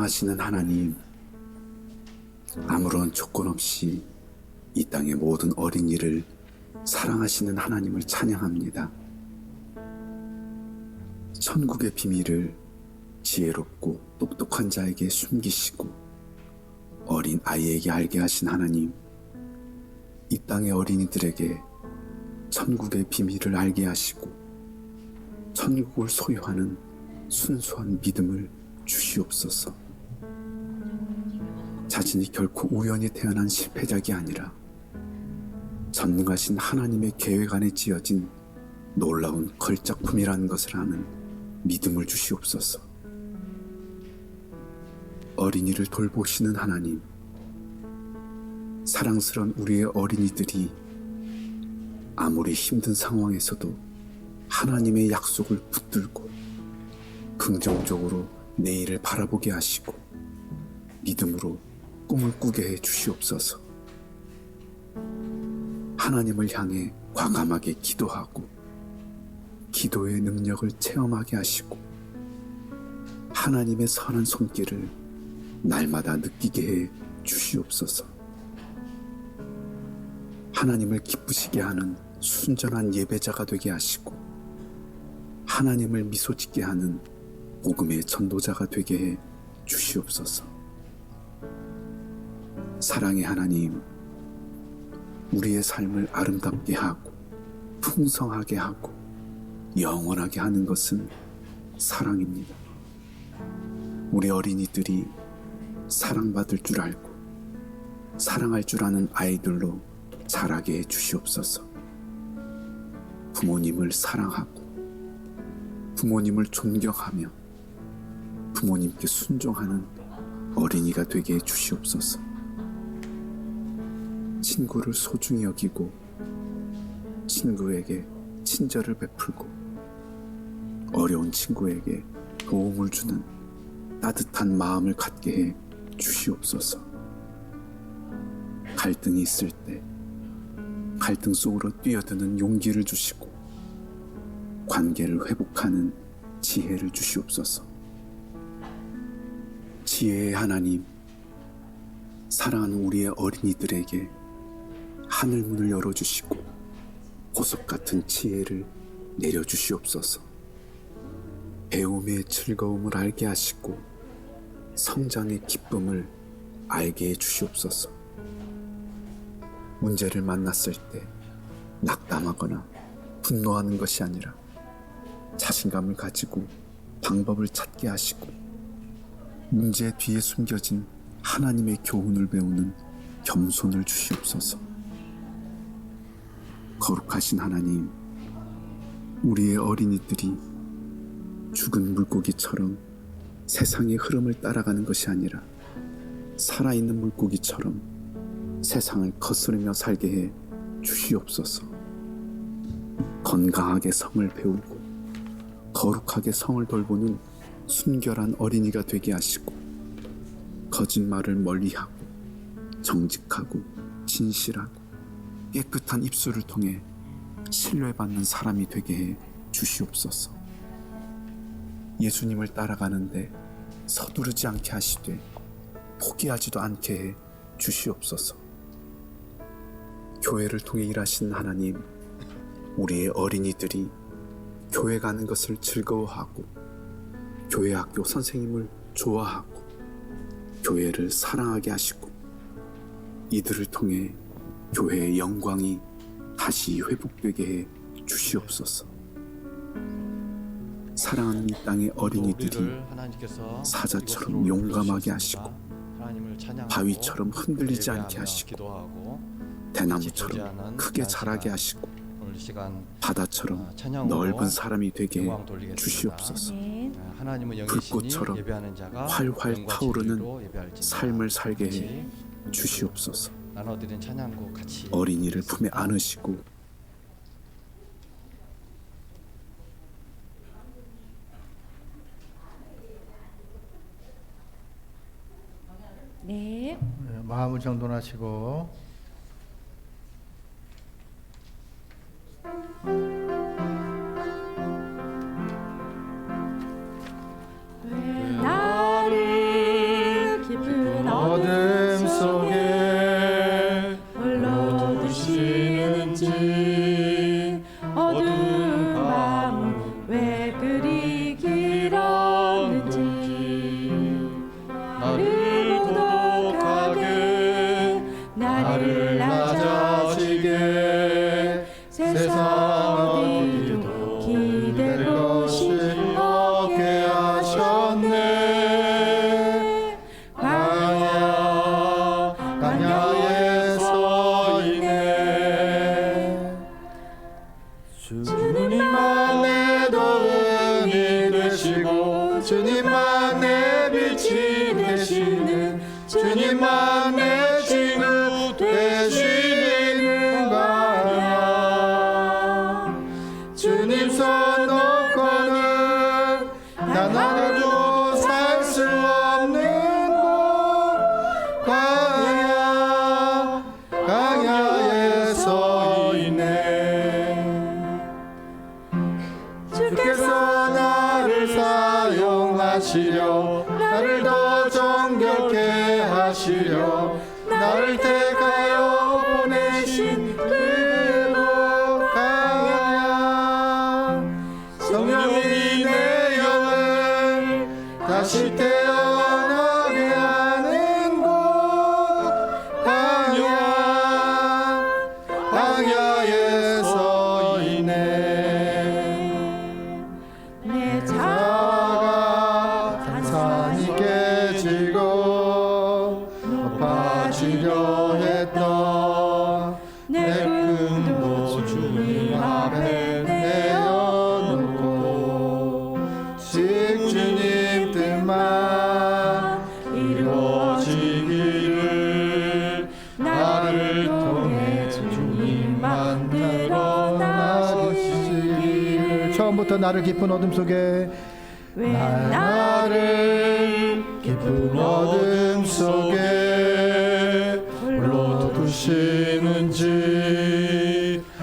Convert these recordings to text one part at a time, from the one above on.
사랑하시는 하나님, 아무런 조건 없이 이 땅의 모든 어린이를 사랑하시는 하나님을 찬양합니다. 천국의 비밀을 지혜롭고 똑똑한 자에게 숨기시고 어린 아이에게 알게 하신 하나님, 이 땅의 어린이들에게 천국의 비밀을 알게 하시고 천국을 소유하는 순수한 믿음을 주시옵소서. 자신이 결코 우연히 태어난 실패작이 아니라 전능하신 하나님의 계획 안에 지어진 놀라운 걸작품이라는 것을 아는 믿음을 주시옵소서. 어린이를 돌보시는 하나님, 사랑스러운 우리의 어린이들이 아무리 힘든 상황에서도 하나님의 약속을 붙들고 긍정적으로 내일을 바라보게 하시고 믿음으로 꿈을 꾸게 해 주시옵소서. 하나님을 향해 과감하게 기도하고 기도의 능력을 체험하게 하시고 하나님의 선한 손길을 날마다 느끼게 해 주시옵소서. 하나님을 기쁘시게 하는 순전한 예배자가 되게 하시고 하나님을 미소짓게 하는 복음의 전도자가 되게 해 주시옵소서. 사랑의 하나님, 우리의 삶을 아름답게 하고 풍성하게 하고 영원하게 하는 것은 사랑입니다. 우리 어린이들이 사랑받을 줄 알고 사랑할 줄 아는 아이들로 자라게 해 주시옵소서. 부모님을 사랑하고 부모님을 존경하며 부모님께 순종하는 어린이가 되게 해 주시옵소서. 친구를 소중히 여기고 친구에게 친절을 베풀고 어려운 친구에게 도움을 주는 따뜻한 마음을 갖게 해 주시옵소서. 갈등이 있을 때 갈등 속으로 뛰어드는 용기를 주시고 관계를 회복하는 지혜를 주시옵소서. 지혜의 하나님, 사랑하는 우리의 어린이들에게 하늘문을 열어주시고 보석 같은 지혜를 내려주시옵소서. 배움의 즐거움을 알게 하시고 성장의 기쁨을 알게 해 주시옵소서. 문제를 만났을 때 낙담하거나 분노하는 것이 아니라 자신감을 가지고 방법을 찾게 하시고 문제 뒤에 숨겨진 하나님의 교훈을 배우는 겸손을 주시옵소서. 거룩하신 하나님, 우리의 어린이들이 죽은 물고기처럼 세상의 흐름을 따라가는 것이 아니라 살아있는 물고기처럼 세상을 거스르며 살게 해 주시옵소서. 건강하게 성을 배우고 거룩하게 성을 돌보는 순결한 어린이가 되게 하시고 거짓말을 멀리하고 정직하고 진실하고 깨끗한 입술을 통해 신뢰받는 사람이 되게 해 주시옵소서. 예수님을 따라가는데 서두르지 않게 하시되 포기하지도 않게 해 주시옵소서. 교회를 통해 일하시는 하나님, 우리의 어린이들이 교회 가는 것을 즐거워하고 교회 학교 선생님을 좋아하고 교회를 사랑하게 하시고 이들을 통해 교회의 영광이 다시 회복되게 해 주시옵소서. 사랑하는 이 땅의 어린이들이 사자처럼 용감하게 하시고 바위처럼 흔들리지 않게 하시고 대나무처럼 크게 자라게 하시고 바다처럼 넓은 사람이 되게 해 주시옵소서. 불꽃처럼 활활 타오르는 삶을 살게 해 주시옵소서. 어린이를 품에 안으시고 네. 마음을 정돈하시고 왜 나를 위해 지 되시는 주님만 내 친구 되시는 거야. 주님 손 놓고는 난 하나도 살 수 없는 곳 광야에 서 있네. 주께서 나를 사용하시려 나를 더 정결케 하시려 나를 택하여 보내신 그곳 광야. 성령이 내 영을 다시 태어나게 하는 곳 광야에 서 있네. 내 자가 산산이 깨지고 높아지려 했던 내 꿈도 주님 앞에 내어놓고 주님 뜻만 이루어지기를 나를 통해 주님만 드러나시기를. 처음부터 나를 깊은 어둠 속에 왜 나를 깊은 어둠 속에 홀로 두시는지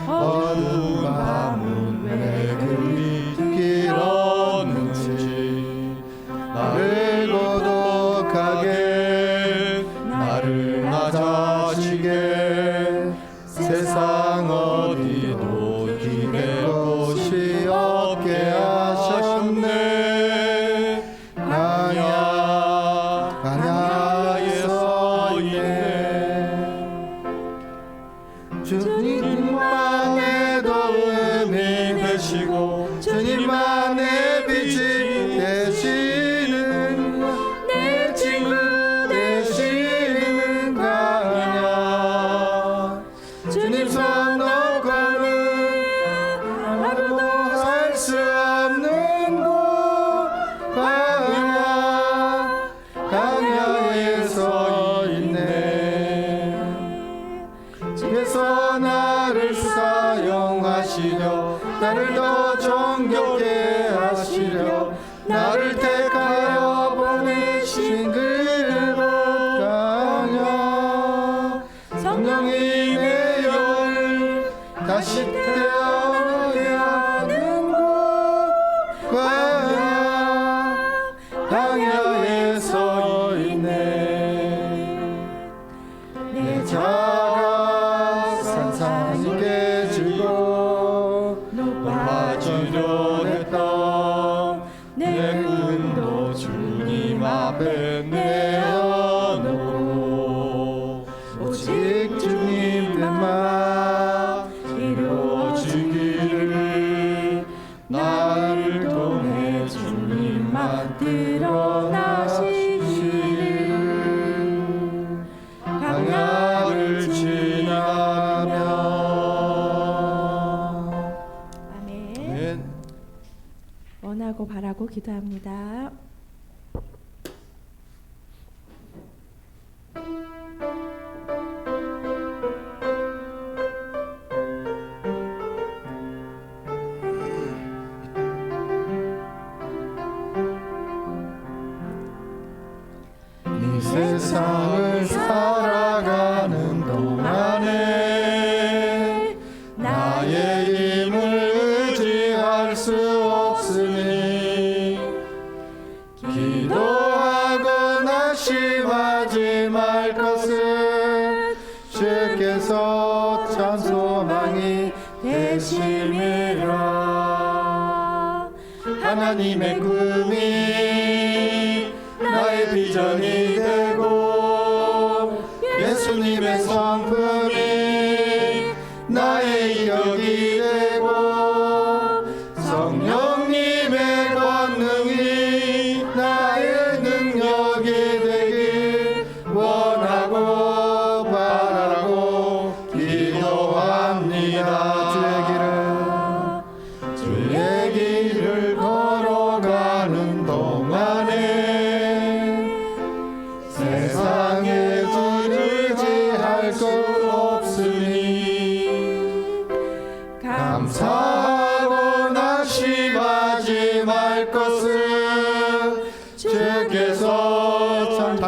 어두운 밤은 왜 그리 길었는지 나를 고독하게 나를 낮아지게 세상 어디도 기댈 곳이 없게 하셨네. 광야에 서 있네. 주님만의 도움이 되시고 주님만의 빛이 되시는 내 친구 되시는 광야. 주님 손 놓고는 하루도 살 수 없는 곳 광야에 서 있네. 주께서 나를 사용하시려 나를 더 정결케 하시려 나를 택하여 보내신 그곳 광야. 성령이 내 영을 다시 태어나게 하는 곳 광야에 서 있네. 내 자가 산산이 깨지고 높아지려 했던 내 꿈도 주님 앞에 내어놓고 오직 주님 뜻만 이루어지기를 나를 통해 주님만 드러나시기를. 광야를 지나면. 아멘. 원하고 바라고 기도합니다. 이 세상을 살아가는 동안에 나의 힘을 의지할 수 없으니 기도하거나 심하지 말 것은 주께서 참 소망이 되심이라. 하나님의 꿈이 나의 비전이 되고 예수님의 성품이 나의 이력이 되고 성령님의 권능이 나의 능력이 되길 원하고 바라고 기도합니다. 주의 길을 걸어가는 동안에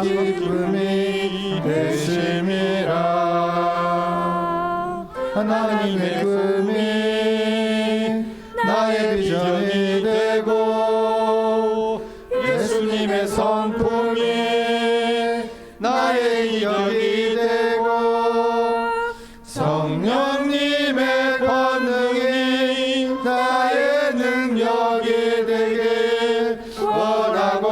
기쁨이 되심이라. 하나님의 꿈이 나의 비전이 되고 예수님의 성품이 나의 이력이 되고 성령님의 권능이 나의 능력이 되길 원하고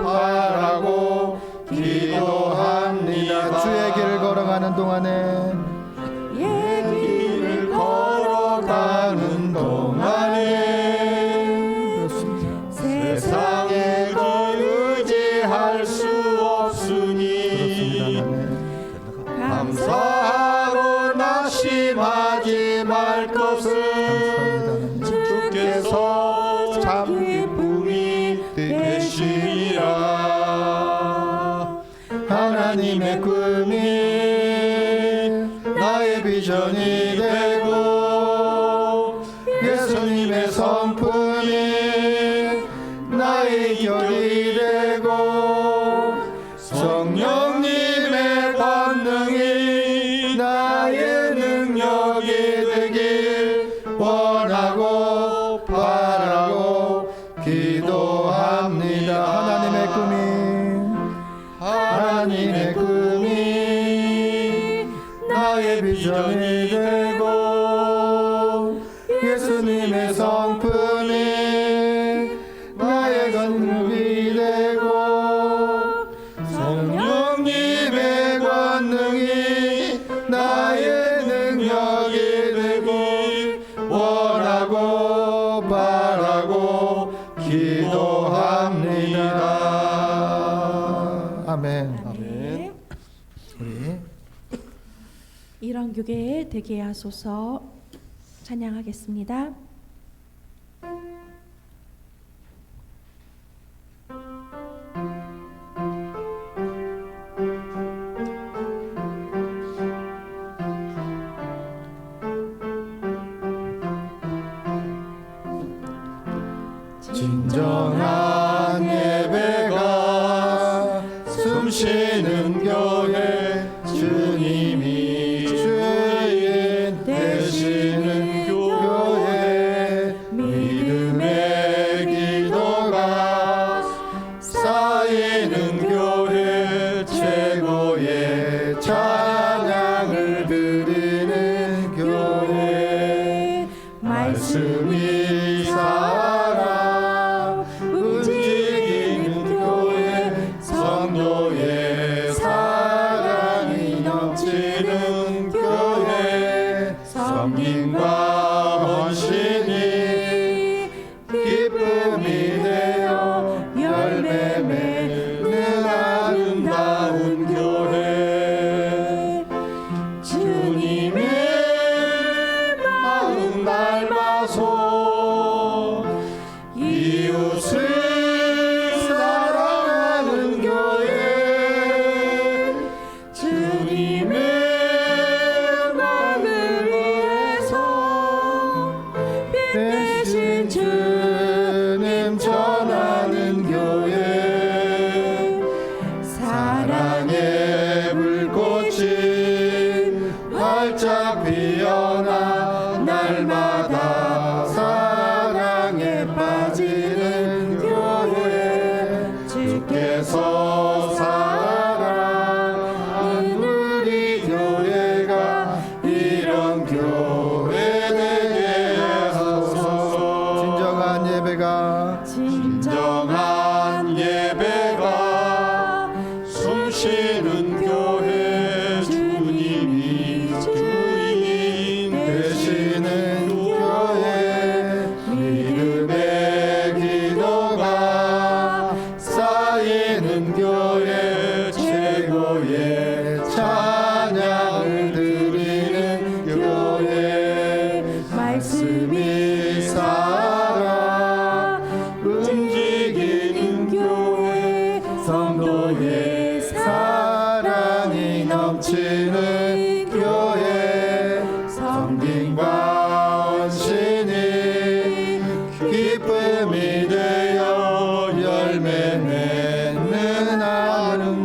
바라고 기도합니다. 주의 길을 걸어가는 동안에 길을 걸어가는 동안에 세상에 의지할 수 없으니 감사하고 낙심하지 말 것은 주께서 참 기쁨이 되시리라. 하나님의 꿈이 나의 비전이 되고 예수님의 성품이 나의 격이 되고 성령님의 권능이 나의 능력이 되길 원하고 바라고 기도합니다. 하나님의 꿈이 나의 비전이 되고 예수님의 성품이 나의 권능이 되고 성령님의 권능이 나의 능력이 되길 원하고 바라고 기도합니다. 아멘. 아멘. 우리 이런 교회 되게 하소서 찬양하겠습니다. 진정한 예배가 숨쉬는 교회 주님이 주인 되시는 교회 믿음의 기도가 쌓이는 교회 최고의 찬양을 드리는 교회 말씀이 살아 움직이는 교회 성도의 사랑이 넘치는 교회 섬김과 헌신이 기쁨이 되어 열매 맺는 아름다운 교회 주님의 마음 닮아서 이웃을 사랑하는 교회 주님의 마음을 위해서 빛 대신 주님 전하는 교회 사랑의 불꽃이 활짝 피어나 날마다 사랑에 빠지는 교회 주께서 사랑하는 우리 교회가 이런 교회 되게 하소서. 진정한 예배가 숨쉬는 교회 주님이 주인 되시는 교회 믿음의 기도가 쌓이는 교회 최고의 찬양을 드리는 교회 말씀이 살아 움직이는 교회 성도의 사랑이 넘치는 교회 섬김과 헌신이 기쁨이 되어 열매 맺는 아름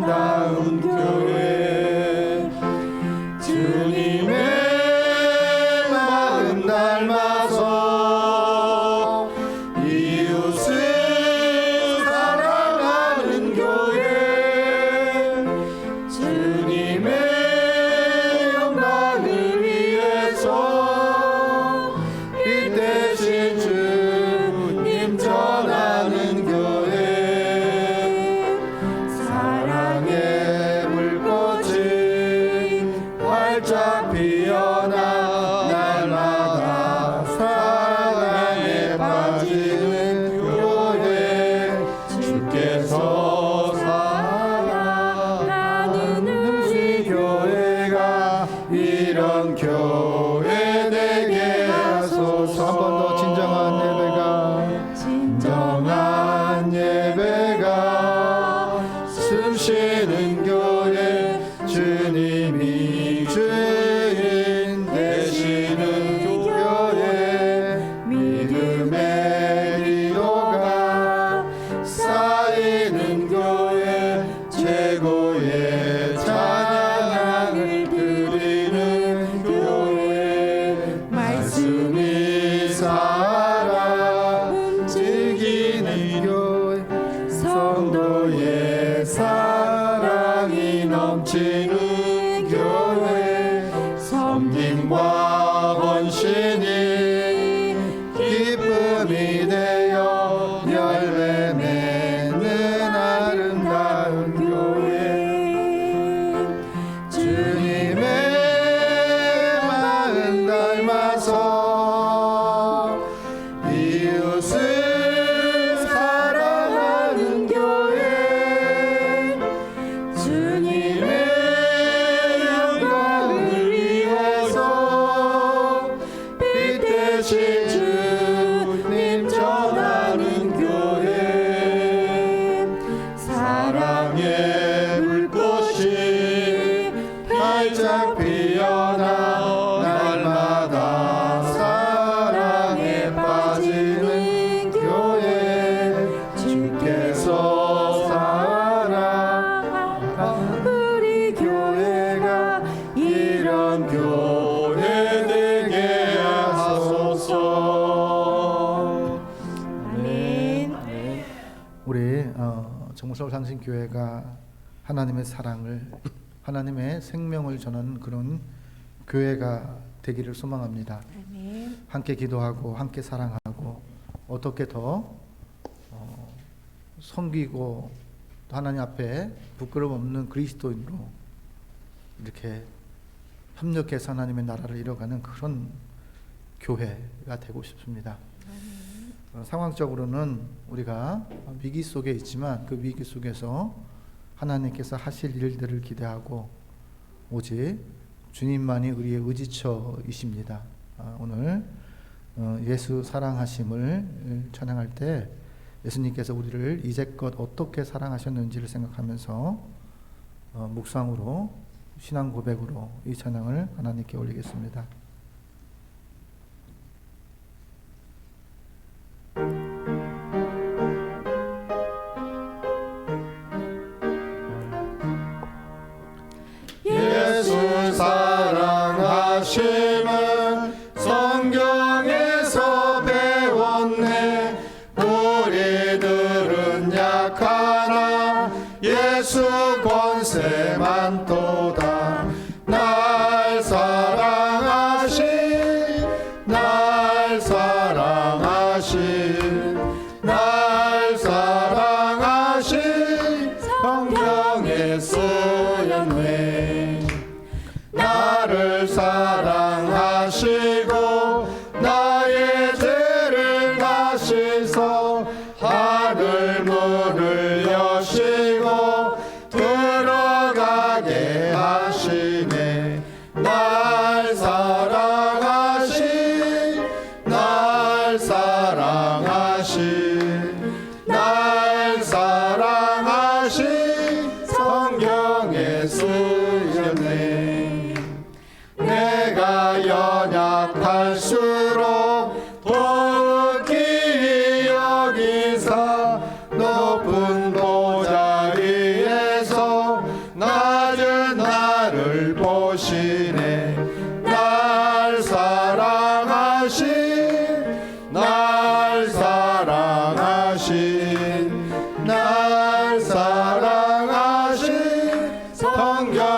넘치는 교회 주님이 주인 되시는 교회 믿음의 기도가 쌓이는 교회 최고의 찬양을 드리는 교회 말씀이 살아 움직이는 교회 성도의 사랑이 넘치는 교회 섬김과 헌신이 기쁨이 되어 열매 맺는 아름다운 교회 주님의 마음 닮아서 이웃을 사랑하는 교회 주님의 영광을 위해서 빛 대신 주님 전하는 교회 사랑의 불꽃이 활짝 피어나 날마다 사랑에 빠지는 교회 주께서 사랑하는 우리 교회가 이런 교회 되게 하소서. 아멘. 우리 정무서울 상신교회가 하나님의 사랑을, 하나님의 생명을 전하는 그런 교회가 되기를 소망합니다. 아멘. 함께 기도하고 함께 사랑하고 어떻게 더 섬기고 또 하나님 앞에 부끄러움 없는 그리스도인으로 이렇게 협력해서 하나님의 나라를 이뤄가는 그런 교회가 되고 싶습니다. 상황적으로는 우리가 위기 속에 있지만 그 위기 속에서 하나님께서 하실 일들을 기대하고 오직 주님만이 우리의 의지처이십니다. 오늘 예수 사랑하심을 찬양할 때 예수님께서 우리를 이제껏 어떻게 사랑하셨는지를 생각하면서 묵상으로 신앙 고백으로 이 찬양을 하나님께 올리겠습니다. 예수 사랑하심을 성경에서 배웠네. 우리들은 약하나 예수 권세 많도다. 날 사랑하신 날 사랑하신 날 사랑하신 성경에 쓰였네. 나를 사랑하시고 나의 죄를 다시서 하늘 문을 여시고 들어가게 하시네. 날 사랑하신 날 사랑하신 날 사랑하신 성경에 쓰였네. 내가 연약할수록 더욱 귀히 여기사 높은 보좌 위에서 낮은 나를 보시네. 날 사랑하신 날 사랑하신 날 사랑하신 성경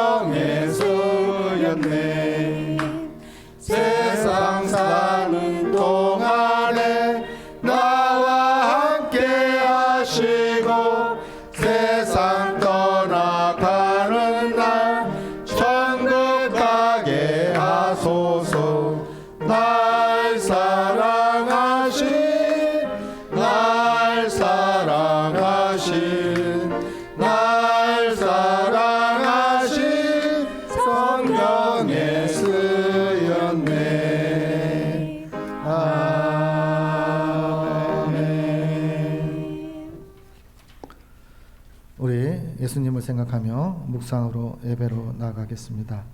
예수님을 생각하며 묵상으로 예배로 나아가겠습니다.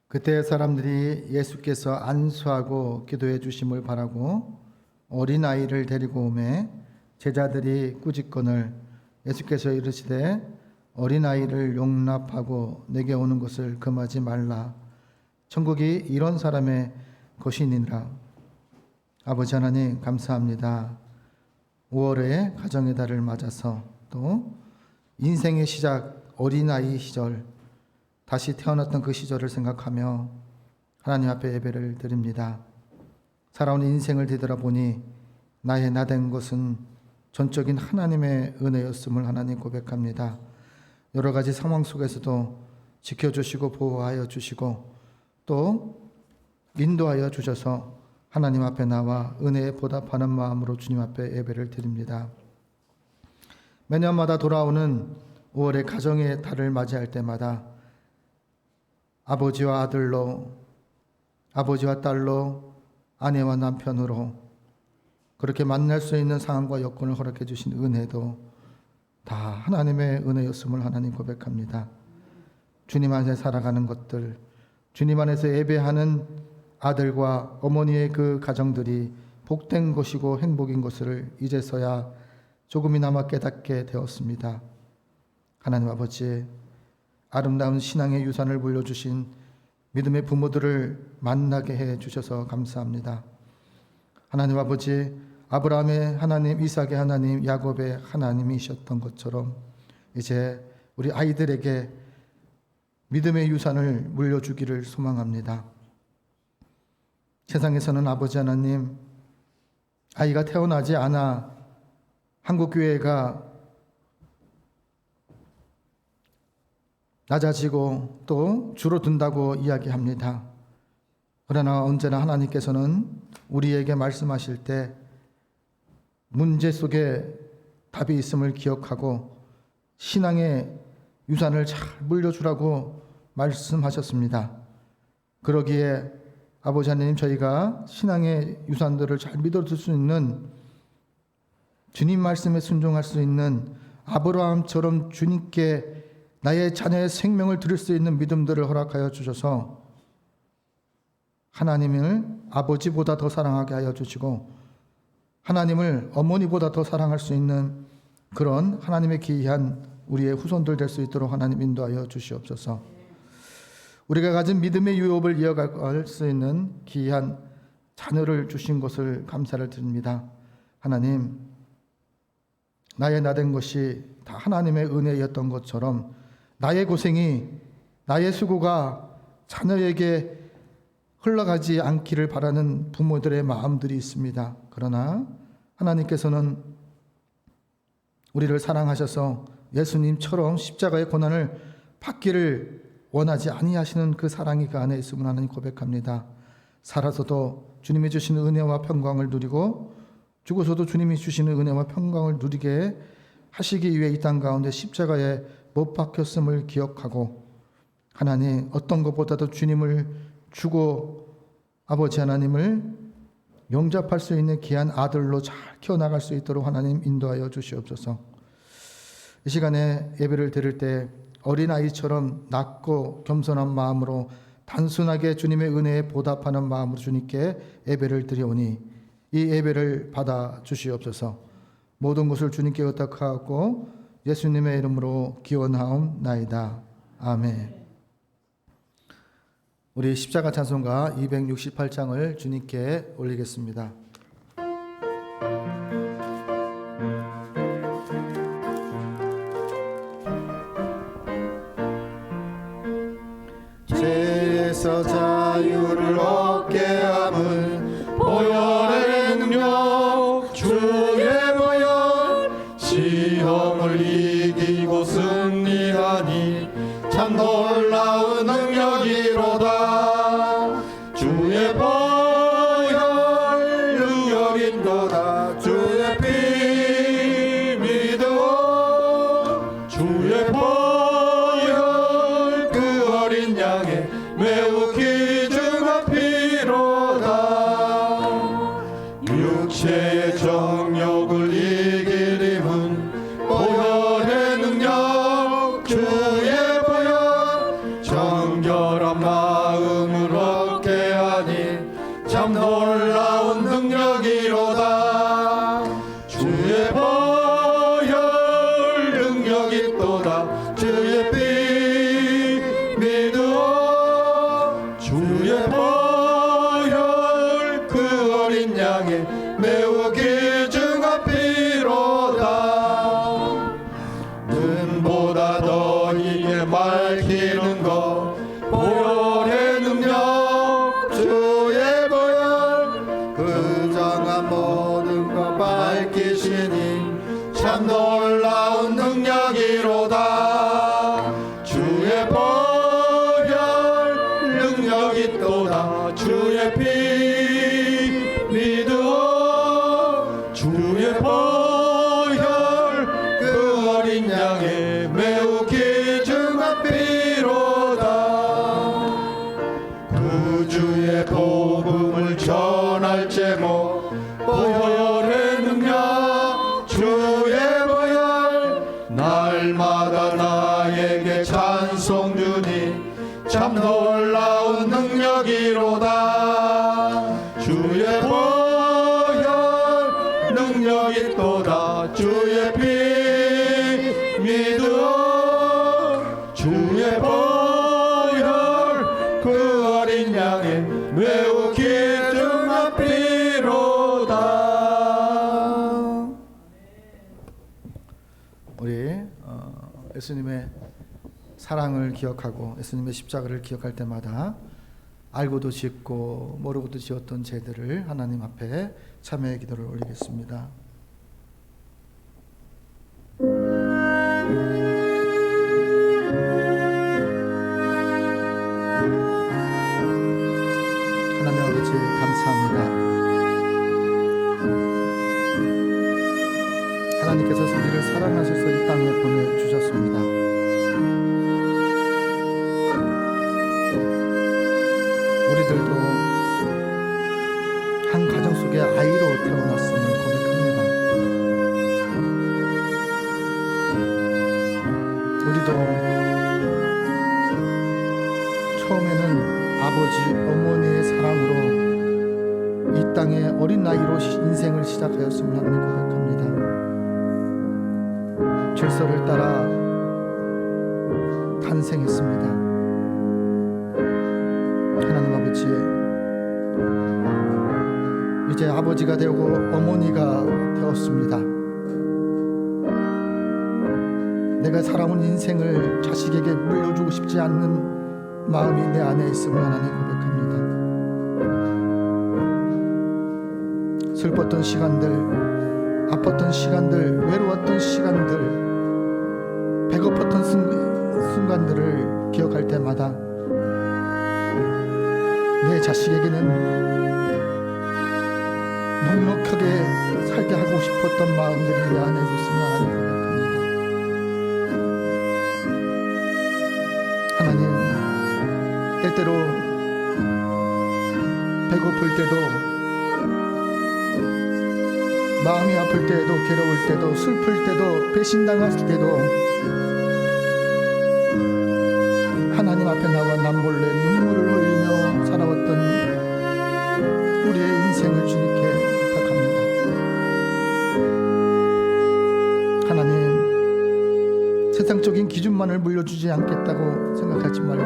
그때 사람들이 예수께서 안수하고 기도해 주심을 바라고 어린아이를 데리고 오매 제자들이 꾸짖거늘 예수께서 이르시되 어린아이를 용납하고 내게 오는 것을 금하지 말라. 천국이 이런 사람의 것이니라. 아버지 하나님 감사합니다. 5월의 가정의 달을 맞아서 또 인생의 시작 어린아이 시절 다시 태어났던 그 시절을 생각하며 하나님 앞에 예배를 드립니다. 살아온 인생을 되돌아보니 나의 나된 것은 전적인 하나님의 은혜였음을 하나님 고백합니다. 여러 가지 상황 속에서도 지켜주시고 보호하여 주시고 또 인도하여 주셔서 하나님 앞에 나와 은혜에 보답하는 마음으로 주님 앞에 예배를 드립니다. 매년마다 돌아오는 5월의 가정의 달을 맞이할 때마다 아버지와 아들로, 아버지와 딸로, 아내와 남편으로 그렇게 만날 수 있는 상황과 여건을 허락해 주신 은혜도 다 하나님의 은혜였음을 하나님 고백합니다. 주님 안에서 살아가는 것들, 주님 안에서 예배하는 아들과 어머니의 그 가정들이 복된 것이고 행복인 것을 이제서야 조금이나마 깨닫게 되었습니다. 하나님 아버지, 아름다운 신앙의 유산을 물려주신 믿음의 부모들을 만나게 해 주셔서 감사합니다. 하나님 아버지, 아브라함의 하나님, 이삭의 하나님, 야곱의 하나님이셨던 것처럼 이제 우리 아이들에게 믿음의 유산을 물려주기를 소망합니다. 세상에서는 아버지 하나님, 아이가 태어나지 않아 한국교회가 낮아지고 또 줄어든다고 이야기합니다. 그러나 언제나 하나님께서는 우리에게 말씀하실 때 문제 속에 답이 있음을 기억하고 신앙의 유산을 잘 물려주라고 말씀하셨습니다. 그러기에 아버지 하나님, 저희가 신앙의 유산들을 잘 믿어줄 수 있는, 주님 말씀에 순종할 수 있는 아브라함처럼 주님께 나의 자녀의 생명을 드릴 수 있는 믿음들을 허락하여 주셔서 하나님을 아버지보다 더 사랑하게 하여 주시고 하나님을 어머니보다 더 사랑할 수 있는 그런 하나님의 귀한 우리의 후손들 될 수 있도록 하나님 인도하여 주시옵소서. 우리가 가진 믿음의 유업을 이어갈 수 있는 귀한 자녀를 주신 것을 감사를 드립니다. 하나님, 나의 나된 것이 다 하나님의 은혜였던 것처럼 나의 고생이, 나의 수고가 자녀에게 흘러가지 않기를 바라는 부모들의 마음들이 있습니다. 그러나 하나님께서는 우리를 사랑하셔서 예수님처럼 십자가의 고난을 받기를 원하지 아니하시는 그 사랑이 그 안에 있음을 하나님 고백합니다. 살아서도 주님이 주시는 은혜와 평강을 누리고 죽어서도 주님이 주시는 은혜와 평강을 누리게 하시기 위해 이 땅 가운데 십자가에 못 박혔음을 기억하고 하나님, 어떤 것보다도 주님을 주고 아버지 하나님을 영접할 수 있는 귀한 아들로 잘 키워나갈 수 있도록 하나님 인도하여 주시옵소서. 이 시간에 예배를 드릴 때 어린아이처럼 낮고 겸손한 마음으로 단순하게 주님의 은혜에 보답하는 마음으로 주님께 예배를 드리오니 이 예배를 받아 주시옵소서. 모든 것을 주님께 의탁하고 예수님의 이름으로 기원하옵나이다. 아멘. 우리 십자가 찬송가 268장을 주님께 올리겠습니다. 죄에서 자유를 얻게 함을 보혈의 능력 주의 보혈 시험을 이기고 승리하니 참 놀라운 능력이로다 주의 보혈 능력인도다 주의 피 믿어 주의 보혈 그 어린 양의 매우 귀중한 피로다 육체의 정욕을 이길 힘은 보혈의 능력 주의 보혈 정결한 마음을 얻게 하니 참 놀라운 능력이로다 주의 보혈 능력이 또다 주의 피 믿어 주의 보혈 그 어린 양의 매우 귀중한 피로다 눈보다 더 이게 밝히는 것 보혈의 능력 주의 보혈 그 정한 모든 것 밝히시니 참 놀라운 능력이로다 주의 보혈 능력이 또다 주의 피 믿어 주의 보혈 그 어린 양의 매우 귀중한 피로다 구주의 복음을 전할 제목 보혈의 능력 주의 보혈 날마다 나에게 찬송 주니 참 놀라운 능력이로다 주의 보혈 능력이 또다 주의 피 믿어 주의 보혈 그 어린 양의 매우 귀중한 피로다 우리 예수님의 사랑을 기억하고 예수님의 십자가를 기억할 때마다 알고도 짓고 모르고도 지었던 죄들을 하나님 앞에 참회의 기도를 올리겠습니다. 하나님 아버지 감사합니다. 하나님께서 우리를 사랑하셔서 이 땅에 보내주셨습니다. 우리들도 한 가정 속의 아이로 태어났음을 고백합니다. 우리도 처음에는 아버지, 어머니의 사랑으로 이 땅에 어린 나이로 인생을 시작하였음을 하나님 고백합니다. 질서를 따라 탄생했습니다. 하나님 아버지, 이제 아버지가 되고 어머니가 되었습니다. 내가 살아온 인생을 자식에게 물려주고 싶지 않는 마음이 내 안에 있음을 하나님 고백합니다. 슬펐던 시간들, 아팠던 시간들, 외로웠던 시간들, 배고팠던 순간들을 기억할 때마다 내 자식에게는 넉넉하게 살게 하고 싶었던 마음들이 내 안에 있었으면 하나님 고백합니다. 하나님, 때때로 배고플 때도, 마음이 아플 때도, 괴로울 때도, 슬플 때도, 배신당했을 때도 하나님 앞에 나와 남몰래 눈물을 흘리며 살아왔던 우리의 인생을 주님께 부탁합니다. 하나님, 세상적인 기준만을 물려주지 않겠다고 생각하지 말고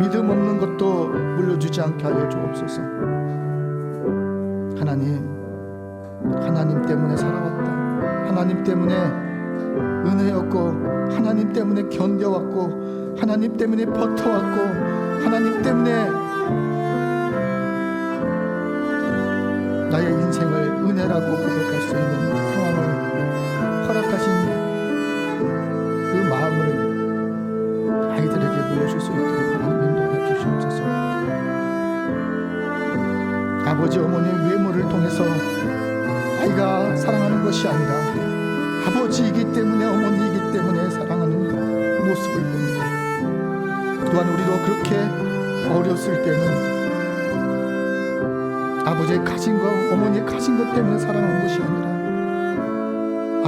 믿음 없는 것도 물려주지 않게 하여 주옵소서. 하나님 때문에 살아왔다. 하나님 때문에 은혜였고 하나님 때문에 견뎌왔고 하나님 때문에 버텨왔고 하나님 때문에 나의 인생을 은혜라고 고백할 수 있는 상황을 허락하신 그 마음을 아이들에게 보여줄 수 있도록 하나님 인도해 주시옵소서. 아버지 어머니의 외모를 통해서 아이가 사랑하는 것이 아니라 아버지이기 때문에 어머니이기 때문에 사랑하는 모습을 봅니다. 또한 우리도 그렇게 어렸을 때는 아버지의 가진 것, 어머니의 가진 것 때문에 사랑하는 것이 아니라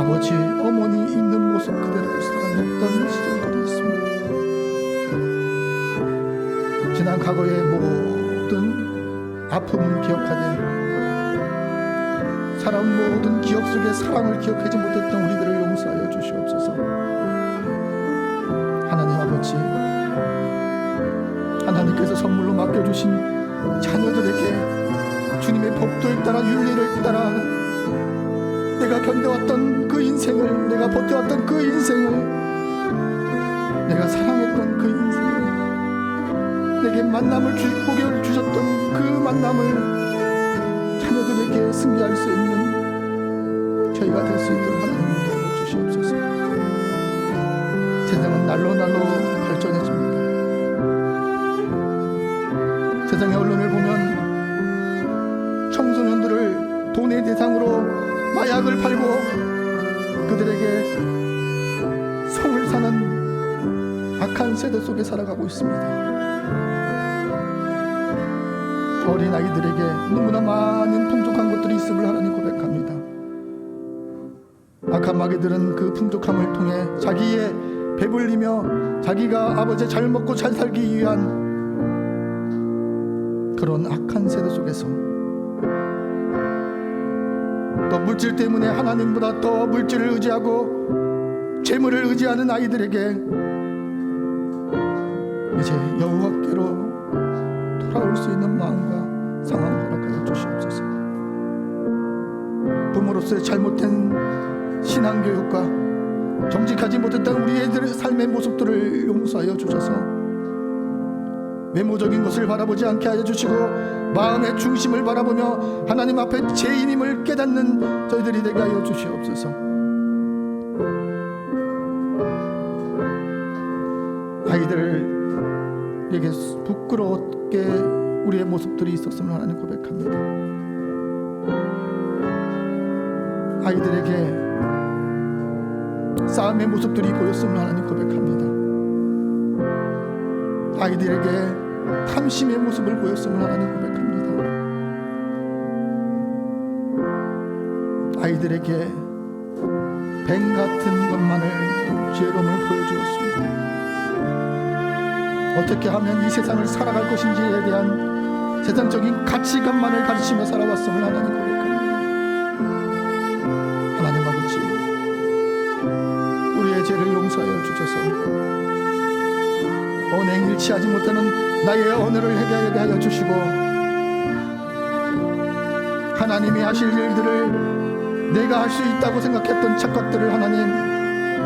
아버지, 어머니 있는 모습 그대로를 사랑했던 시절들이 있습니다. 지난 과거의 모든 아픔을 기억하되 살아온 모든 기억 속에 사랑을 기억하지 못했던 우리들을 용서하여 주시옵소서. 하나님 아버지, 하나님께서 선물로 맡겨주신 자녀들에게 주님의 법도에 따라 윤리를 따라 내가 견뎌왔던 그 인생을, 내가 버텨왔던 그 인생을, 내가 사랑했던 그 인생을, 내게 만남을 복을 주셨던 그 만남을 자녀들에게 승리할 수 있는 저희가 될 수 있도록 하나님 인도해 주시옵소서. 세상은 날로 발전해집니다. 세상의 언론을 보면 청소년들을 돈의 대상으로 마약을 팔고 그들에게 성을 사는 악한 세대 속에 살아가고 있습니다. 어린아이들에게 너무나 많은 풍족한 것들이 있음을 하나님 고백합니다. 악한 마귀들은 그 풍족함을 통해 자기의 배불리며 자기가 아버지 잘 먹고 잘 살기 위한 그런 악한 세대 속에서 또 물질 때문에 하나님보다 더 물질을 의지하고 재물을 의지하는 아이들에게 이제 여호와께로 돌아올 수 있는 마음과 상황을 허락하여 주시옵소서. 부모로서의 잘못된 신앙교육과 정직하지 못했던 우리 애들의 삶의 모습들을 용서하여 주셔서 외모적인 것을 바라보지 않게 하여 주시고 마음의 중심을 바라보며 하나님 앞에 죄인임을 깨닫는 저희들이 되게 하여 주시옵소서. 아이들에게 부끄럽게 우리의 모습들이 있었음을 하나님 고백합니다. 아이들에게 싸움의 모습들이 보였음을 하나님 고백합니다. 아이들에게 탐심의 모습을 보였음을 하나님 고백합니다. 아이들에게 뱀 같은 것만을 죄로움을 보여주었습니다. 어떻게 하면 이 세상을 살아갈 것인지에 대한 세상적인 가치관만을 가르치며 살아왔음을 하나님 고백합니다. 하나님 아버지, 우리의 죄를 용서하여 주셔서 언행 일치하지 못하는 나의 언어를 해결하게 하여 주시고 하나님이 하실 일들을 내가 할 수 있다고 생각했던 착각들을 하나님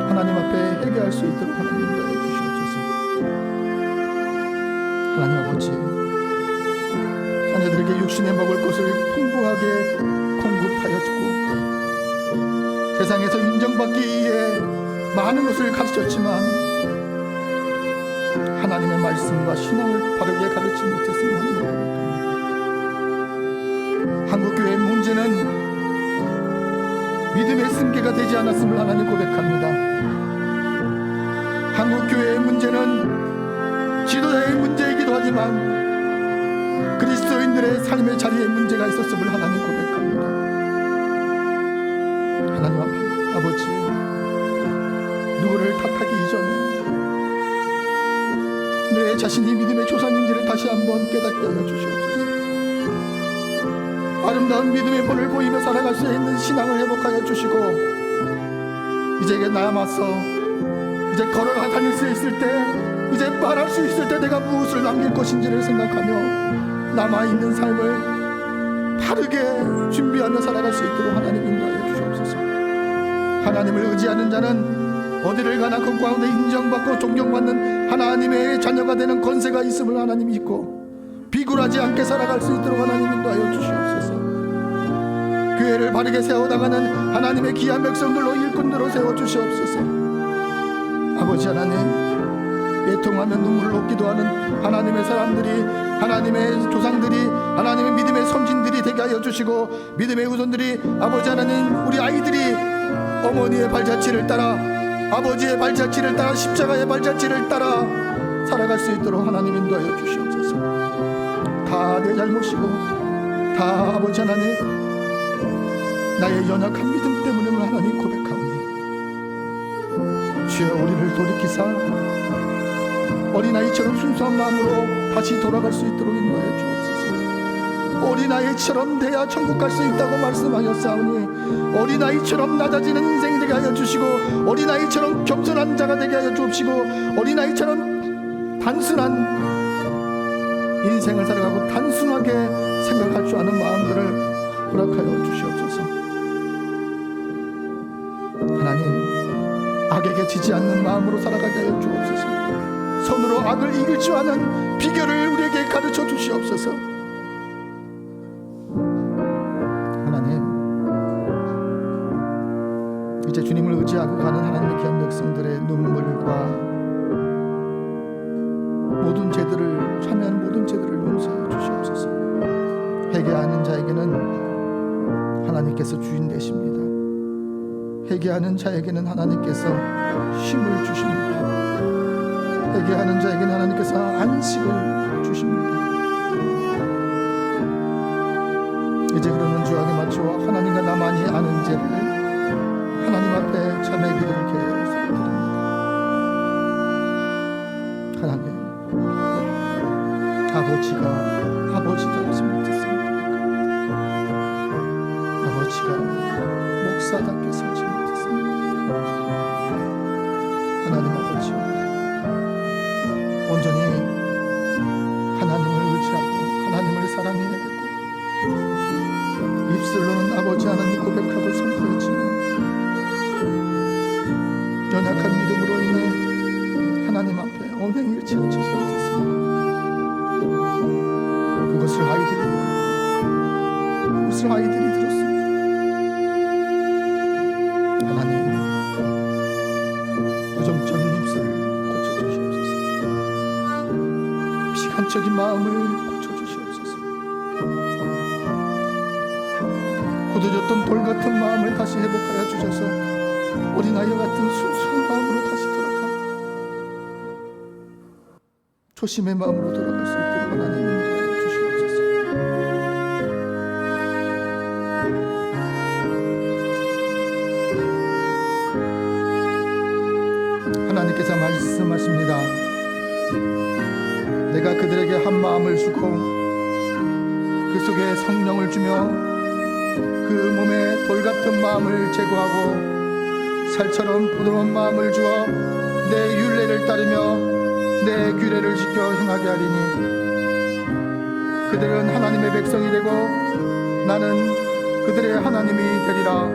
앞에 해결할 수 있도록 하나님 인도해 주시옵소서. 하나님 아버지, 자녀들에게 육신에 먹을 것을 풍부하게 공급하여 주고 세상에서 인정받기 위해 많은 것을 가르쳤지만 하나님의 말씀과 신앙을 바르게 가르치지 못했음을 하나님 고백합니다. 한국교회의 문제는 믿음의 승계가 되지 않았음을 하나님 고백합니다. 한국교회의 문제는 지도자의 문제이기도 하지만 그리스도인들의 삶의 자리에 문제가 있었음을 하나님 고백합니다. 하나님 아버지, 누구를 탓하기 이전에 내 자신이 믿음의 조상인지를 다시 한번 깨닫게 하여 주시옵소서. 아름다운 믿음의 본을 보이며 살아갈 수 있는 신앙을 회복하여 주시고 이제 남아서 이제 걸어가 다닐 수 있을 때, 이제 말할 수 있을 때 내가 무엇을 남길 것인지를 생각하며 남아있는 삶을 바르게 준비하며 살아갈 수 있도록 하나님 인도하여 주시옵소서. 하나님을 의지하는 자는 어디를 가나 그 가운데 인정받고 존경받는 하나님의 자녀가 되는 권세가 있음을 하나님 믿고 비굴하지 않게 살아갈 수 있도록 하나님 인도하여 주시옵소서. 교회를 바르게 세워나가는 하나님의 귀한 백성들로 일꾼들로 세워주시옵소서. 아버지 하나님, 애통하며 눈물로 기도하는 하나님의 사람들이, 하나님의 조상들이, 하나님의 믿음의 선진들이 되게 하여 주시고, 믿음의 후손들이, 아버지 하나님, 우리 아이들이 어머니의 발자취를 따라, 아버지의 발자취를 따라, 십자가의 발자취를 따라 살아갈 수 있도록 하나님 인도하여 주시옵소서. 다 내 잘못이고 다 아버지 하나님 나의 연약한 믿음 때문임을 하나님 고백하오니 주여 우리를 돌이키사 어린아이처럼 순수한 마음으로 다시 돌아갈 수 있도록 인도하여 주옵소서. 어린아이처럼 돼야 천국 갈 수 있다고 말씀하셨사오니 어린아이처럼 낮아지는 인생 되게 하여 주시고, 어린아이처럼 겸손한 자가 되게 하여 주옵시고, 어린아이처럼 단순한 인생을 살아가고 단순하게 생각할 줄 아는 마음들을 허락하여 주시옵소서. 하나님, 악에게 지지 않는 마음으로 살아가게 하여 주옵소서. 손으로 악을 이길 줄 아는 비결을 우리에게 가르쳐 주시옵소서. 하나님, 이제 주님을 의지하고 가는 하나님의 귀한 백성들의 눈물과 모든 죄들을, 참여하는 모든 죄들을 용서해 주시옵소서. 회개하는 자에게는 하나님께서 주인 되십니다. 회개하는 자에게는 하나님께서 쉼을 주십니다. 회개하는 자에게는 하나님께서 안식을 주십니다. 이제 흐르는 주악에 맞추어 하나님과 나만이 아는 죄를 하나님 앞에 참회 기도를 드립니다. 하나님, 아버지가 아버지답지 못했습니다. 아버지가 목사답게 살지 못했습니다. 하나님 아버지, 온전히 하나님을 의지하고 하나님을 사랑해야 되고 입술로는 아버지 하나님 고백하고 선포했지만 연약한 믿음으로 인해 하나님 앞에 언행일치하지 못했습니다. 그것을 아이들이 들었습니다. 하나님, 부정적인 입술을 고쳐주시옵소서. 비관적인 마음을 고쳐주시옵소서. 굳어졌던 돌 같은 마음을 다시 회복하여 주셔서 어린아이 같은 순수한 마음으로 다시 돌아가 초심의 마음으로 돌아갈 수 있도록 하나님 인도하여 주시옵소서. 하나님께서 말씀하십니다. 내가 그들에게 한 마음을 주고 그 속에 성령을 주며 그 몸에 돌 같은 마음을 제거하고 살처럼 부드러운 마음을 주어 내 율례를 따르며 내 규례를 지켜 행하게 하리니 그들은 하나님의 백성이 되고 나는 그들의 하나님이 되리라.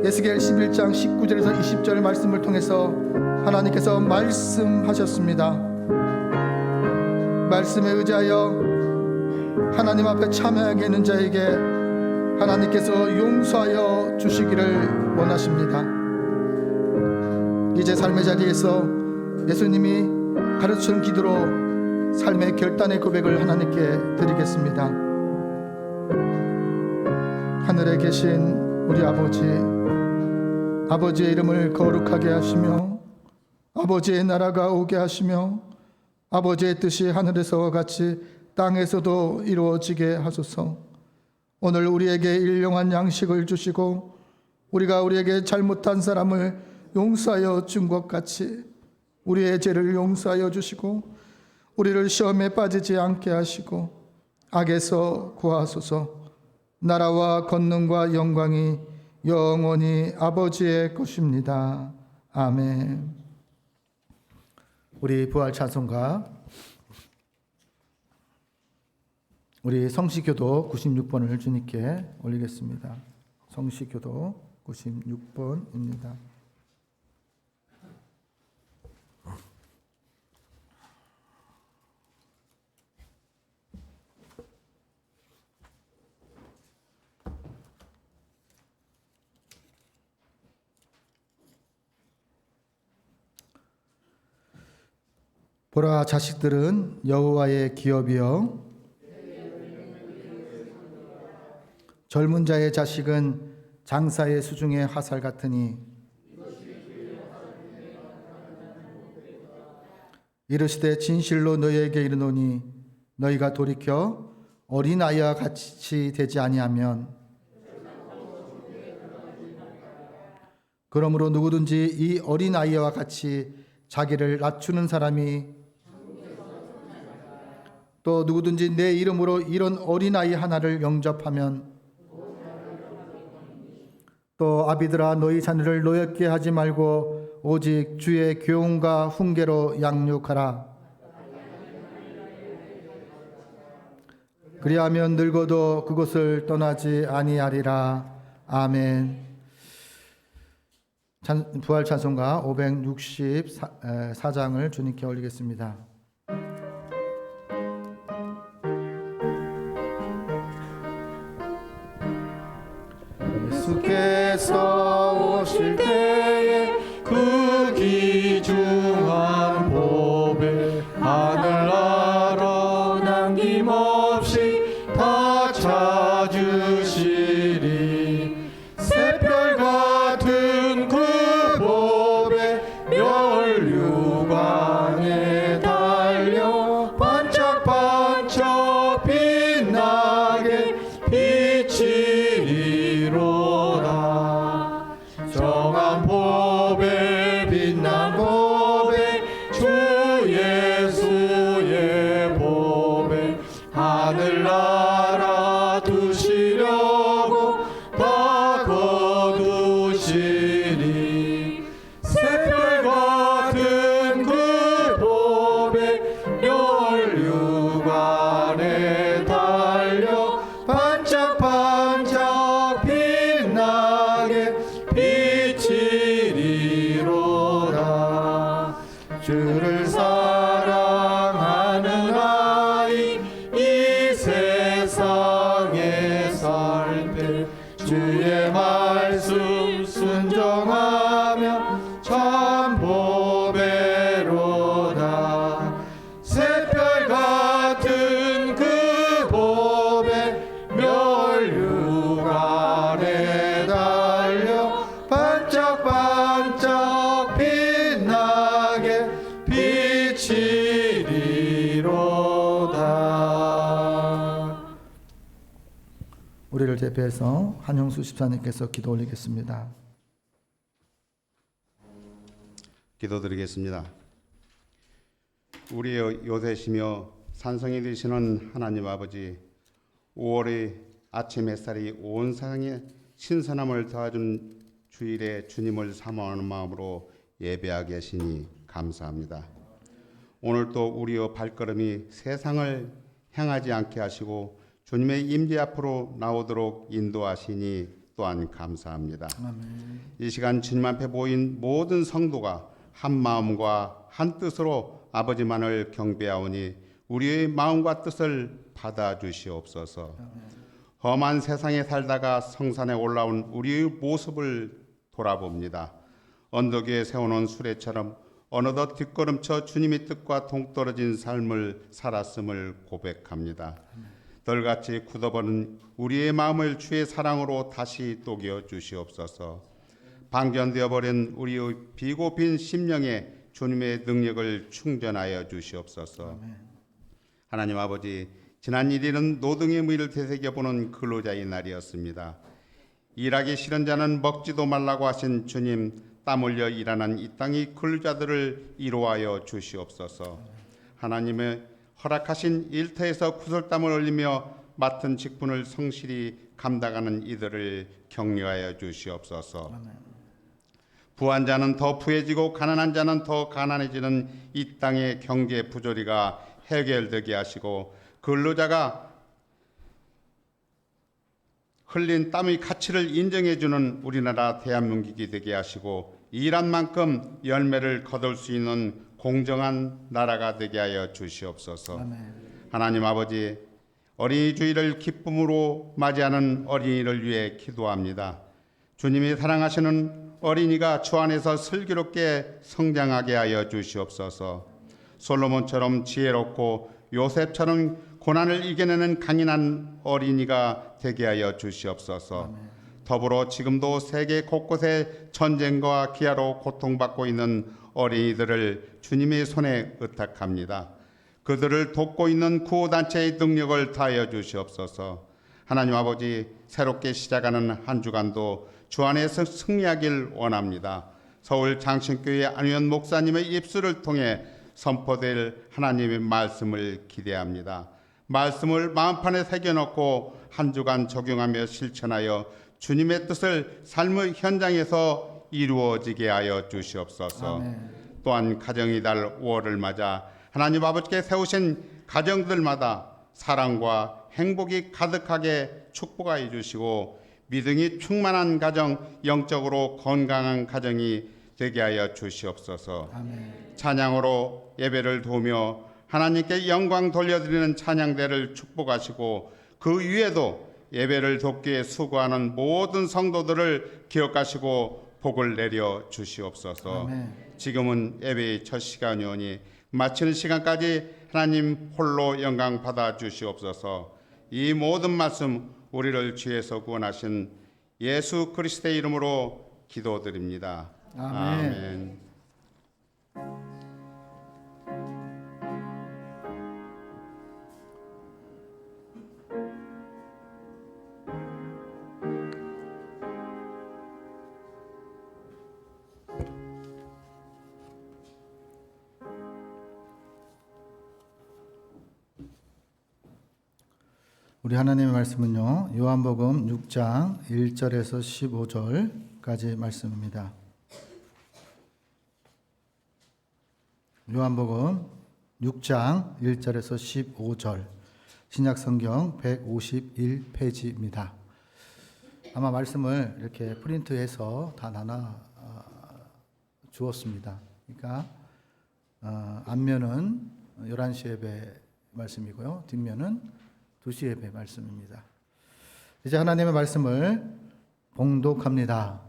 에스겔 11장 19절에서 20절 말씀을 통해서 하나님께서 말씀하셨습니다. 말씀에 의지하여 하나님 앞에 참여하게 하는 자에게 하나님께서 용서하여 주시기를 원하십니다. 이제 삶의 자리에서 예수님이 가르치는 기도로 삶의 결단의 고백을 하나님께 드리겠습니다. 하늘에 계신 우리 아버지의 이름을 거룩하게 하시며 아버지의 나라가 오게 하시며 아버지의 뜻이 하늘에서와 같이 땅에서도 이루어지게 하소서. 오늘 우리에게 일용할 양식을 주시고 우리가 우리에게 잘못한 사람을 용서하여 준 것 같이 우리의 죄를 용서하여 주시고 우리를 시험에 빠지지 않게 하시고 악에서 구하소서. 나라와 권능과 영광이 영원히 아버지의 것입니다. 아멘. 우리 부활 찬송가 우리 성시교도 96번을 주님께 올리겠습니다. 성시교도 96번입니다. 보라, 자식들은 여호와의 기업이요 젊은 자의 자식은 장사의 수중의 화살 같으니 이르시되 진실로 너희에게 이르노니 너희가 돌이켜 어린아이와 같이 되지 아니하면 그러므로 누구든지 이 어린아이와 같이 자기를 낮추는 사람이 또 누구든지 내 이름으로 이런 어린아이 하나를 영접하면 또 아비들아 너희 자녀를 노엽게 하지 말고 오직 주의 교훈과 훈계로 양육하라. 그리하면 늙어도 그것을 떠나지 아니하리라. 아멘. 부활 찬송가 564장을 주님께 올리겠습니다. 예수께서 오실 때에 그 귀중한 보배 하늘나라 남김없이 다 찾으시리. 새별 같은 그 보배 멸류관에 달려 반짝반짝 빛나게 비치리로다. 정한 보배 빛난 보배 주 예수의 보배 하늘나라 두시려고 다 거두시리. 새별 같은 그 보배 멸류관에 달려 반짝반짝 빛나게 비치리로다. 주를 사랑하는 아이 이 세상에 살 때 주의 말씀 순종하며 참 보배로다. 새별 같은 그 보배 멸류관에 달려 반짝반짝 빛나게 비치리로다. 우리를 대표해서 한영수 집사님께서 기도 올리겠습니다. 기도드리겠습니다. 우리의 요새시며 산성이 되시는 하나님 아버지, 5월의 아침 햇살이 온 세상에 신선함을 더해준 주일에 주님을 사모하는 마음으로 예배하게 하시니 감사합니다. 오늘도 우리의 발걸음이 세상을 향하지 않게 하시고 주님의 임재 앞으로 나오도록 인도하시니 또한 감사합니다. 이 시간 주님 앞에 모인 모든 성도가 한 마음과 한 뜻으로 아버지만을 경배하오니 우리의 마음과 뜻을 받아주시옵소서. 험한 세상에 살다가 성산에 올라온 우리의 모습을 돌아봅니다. 언덕 위에 세워놓은 수레처럼 어느덧 뒷걸음쳐 주님의 뜻과 동떨어진 삶을 살았음을 고백합니다. 덜같이 굳어버린 우리의 마음을 주의 사랑으로 다시 녹여 주시옵소서. 방전되어 버린 우리의 비고핀 심령에 주님의 능력을 충전하여 주시옵소서. 하나님 아버지, 지난 1일은 노동의 무의를 되새겨보는 근로자의 날이었습니다. 일하기 싫은 자는 먹지도 말라고 하신 주님, 땀 흘려 일하는 이 땅의 근로자들을 이루하여 주시옵소서. 하나님의 허락하신 일터에서 구슬땀을 흘리며 맡은 직분을 성실히 감당하는 이들을 격려하여 주시옵소서. 부한 자는 더 부해지고 가난한 자는 더 가난해지는 이 땅의 경제 부조리가 해결되게 하시고 근로자가 흘린 땀의 가치를 인정해주는 우리나라 대한민국이 되게 하시고 일한 만큼 열매를 거둘 수 있는 공정한 나라가 되게 하여 주시옵소서. 하나님 아버지, 어린이 주일을 기쁨으로 맞이하는 어린이를 위해 기도합니다. 주님이 사랑하시는 어린이가 주 안에서 슬기롭게 성장하게 하여 주시옵소서. 솔로몬처럼 지혜롭고 요셉처럼 고난을 이겨내는 강인한 어린이가 되게 하여 주시옵소서. 더불어 지금도 세계 곳곳에 전쟁과 기아로 고통받고 있는 어린이들을 주님의 손에 의탁합니다. 그들을 돕고 있는 구호단체의 능력을 다하여 주시옵소서. 하나님 아버지, 새롭게 시작하는 한 주간도 주 안에서 승리하길 원합니다. 서울 장신교회 안유현 목사님의 입술을 통해 선포될 하나님의 말씀을 기대합니다. 말씀을 마음판에 새겨놓고 한 주간 적용하며 실천하여 주님의 뜻을 삶의 현장에서 이루어지게 하여 주시옵소서. 또한 가정의 달 5월을 맞아 하나님 아버지께 세우신 가정들마다 사랑과 행복이 가득하게 축복하여 주시고 믿음이 충만한 가정, 영적으로 건강한 가정이 되게 하여 주시옵소서. 찬양으로 예배를 도우며 하나님께 영광 돌려드리는 찬양대를 축복하시고 그 위에도 예배를 돕기 위해 수고하는 모든 성도들을 기억하시고 복을 내려 주시옵소서. 지금은 예배의 첫 시간이오니 마치는 시간까지 하나님 홀로 영광 받아 주시옵소서. 이 모든 말씀 우리를 죄에서 구원하신 예수 그리스도의 이름으로 기도드립니다. 아멘. 우리 하나님의 말씀은요, 요한복음 6장 1절에서 15절까지 말씀입니다. 요한복음 6장 1절에서 15절, 신약성경 151페이지입니다. 아마 말씀을 이렇게 프린트해서 다 나눠 주었습니다. 그러니까 앞면은 11시 예배 말씀이고요, 뒷면은 2시 예배 말씀입니다. 이제 하나님의 말씀을 봉독합니다.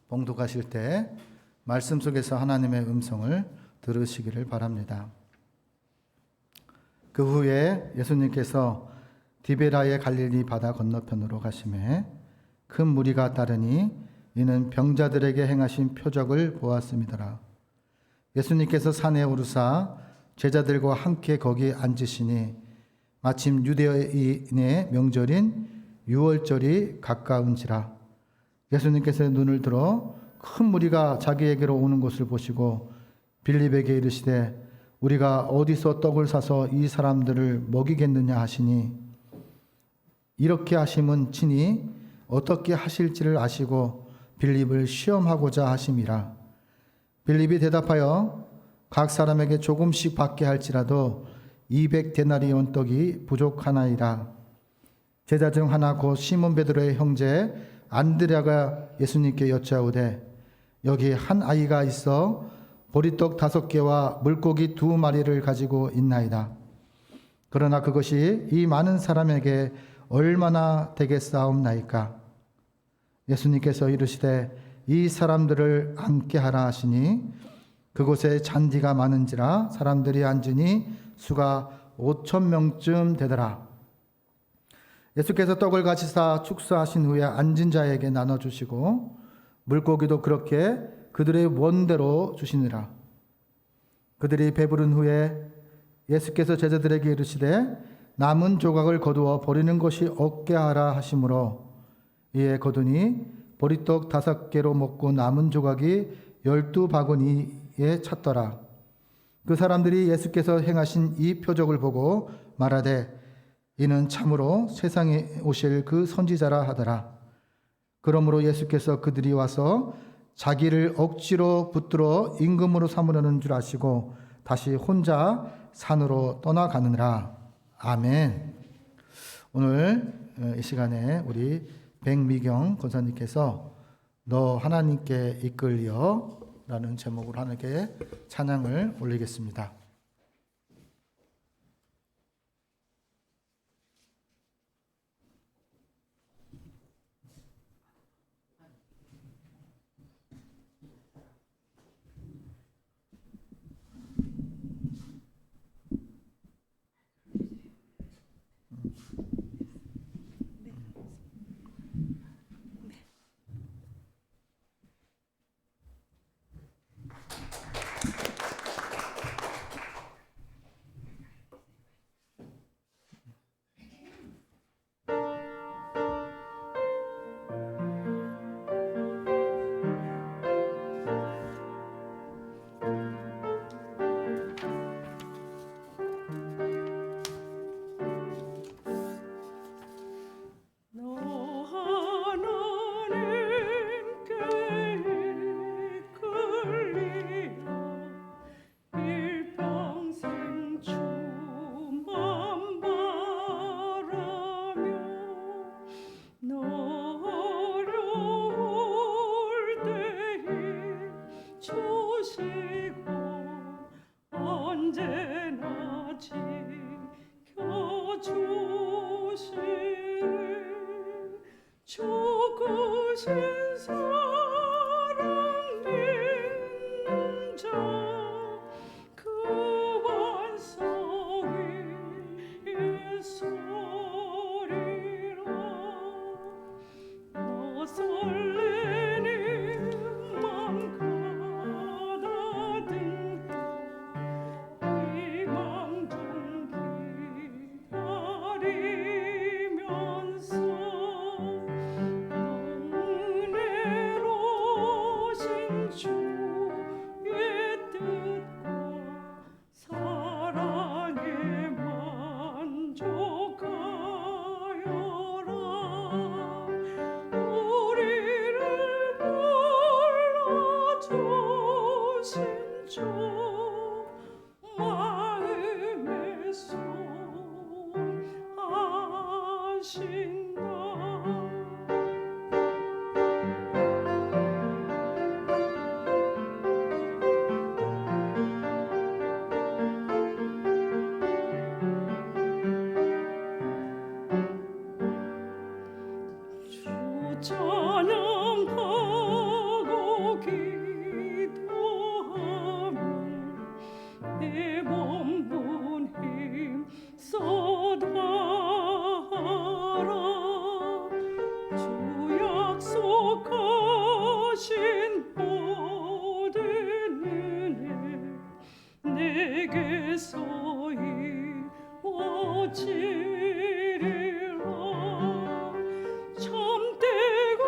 봉독하실 때 말씀 속에서 하나님의 음성을 들으시기를 바랍니다. 그 후에 예수님께서 디베라의 갈릴리 바다 건너편으로 가시매 큰 무리가 따르니 이는 병자들에게 행하신 표적을 보았음이더라. 예수님께서 산에 오르사 제자들과 함께 거기 앉으시니 마침 유대인의 명절인 유월절이 가까운지라. 예수님께서 눈을 들어 큰 무리가 자기에게로 오는 것을 보시고 빌립에게 이르시되 우리가 어디서 떡을 사서 이 사람들을 먹이겠느냐 하시니 이렇게 하심은 친히 어떻게 하실지를 아시고 빌립을 시험하고자 하심이라. 빌립이 대답하여 각 사람에게 조금씩 받게 할지라도 200데나리온 떡이 부족하나이다. 제자 중 하나 곧 시몬 베드로의 형제 안드레아가 예수님께 여짜오되 여기 한 아이가 있어 보리떡 5개와 물고기 2마리를 가지고 있나이다. 그러나 그것이 이 많은 사람에게 얼마나 되겠사옵나이까. 예수님께서 이르시되 이 사람들을 앉게 하라 하시니 그곳에 잔디가 많은지라 사람들이 앉으니 수가 5,000명쯤 되더라. 예수께서 떡을 가지사 축사하신 후에 앉은 자에게 나눠주시고 물고기도 그렇게 그들의 원대로 주시니라. 그들이 배부른 후에 예수께서 제자들에게 이르시되 남은 조각을 거두어 버리는 것이 없게 하라 하시므로 이에 거두니 보리떡 5개로 먹고 남은 조각이 12바구니에 찼더라. 그 사람들이 예수께서 행하신 이 표적을 보고 말하되 이는 참으로 세상에 오실 그 선지자라 하더라. 그러므로 예수께서 그들이 와서 자기를 억지로 붙들어 임금으로 삼으려는 줄 아시고 다시 혼자 산으로 떠나가느니라. 아멘. 오늘 이 시간에 우리 백미경 권사님께서 너 하나님께 이끌려 라는 제목으로 하나님께 찬양을 올리겠습니다. 죽으신 사랑 인자 그 반석 위에 서리라 너 설레는 맘 가다듬고 희망 좀 기다리면서 주의 뜻과 사랑에 만족하여라 우리를 불러주신 주 마음에 손하신다 찬양하고 기도하며 내 몸분 힘써 다하라 주 약속하신 모든 은혜 내게서 이루어지리라 참되고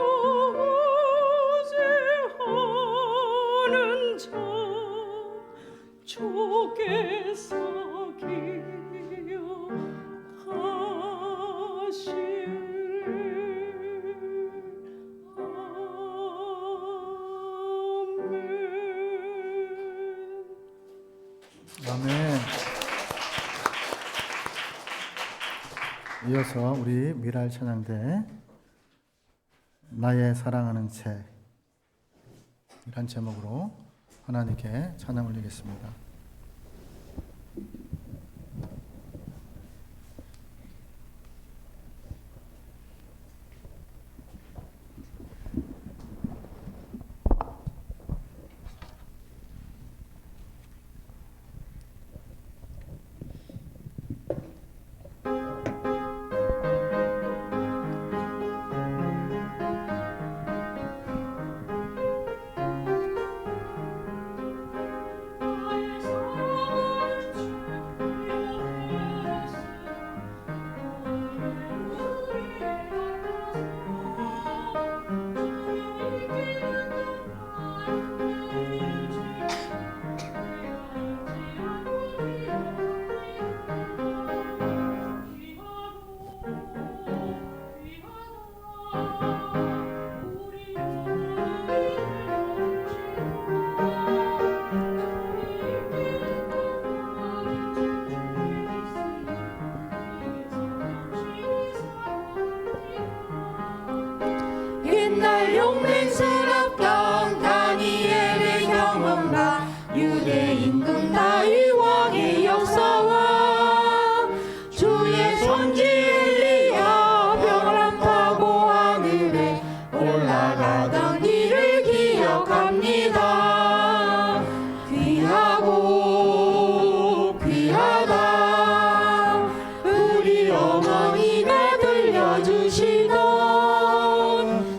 의지하는 자 주께서 아멘. 이어서 우리 미랄 찬양대 나의 사랑하는 채 이란 제목으로 하나님께 찬양 올리겠습니다. 나의 용맹스럽던 다니엘의 경험과 유대인군 다윗 왕의 역사와 주의 선지 엘리야 벼랑 타고 하늘에 올라가던 일을 기억합니다. 귀하고 귀하다 우리 어머니가 들려주시던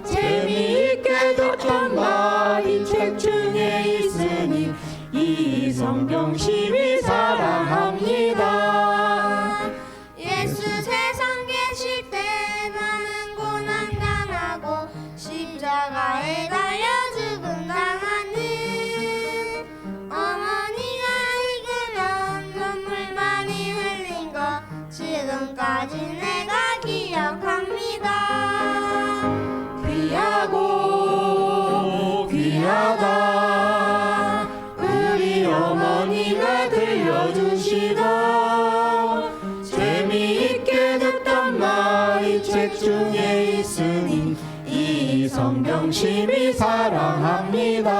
재미있게 듣던 말이 책 중에 있으니 이 성경 심히 사랑합니다. 예수 세상 계실 때 많은 고난 당하고 십자가에 달려 죽음 당하는 어머니가 읽으면 눈물 많이 흘린 거 지금까지 내가 기억합니다. 귀하고 귀하다 우리 어머니가 들려주시던 재미있게 듣던 말이 책 중에 있으니 이 성경 심히 사랑합니다.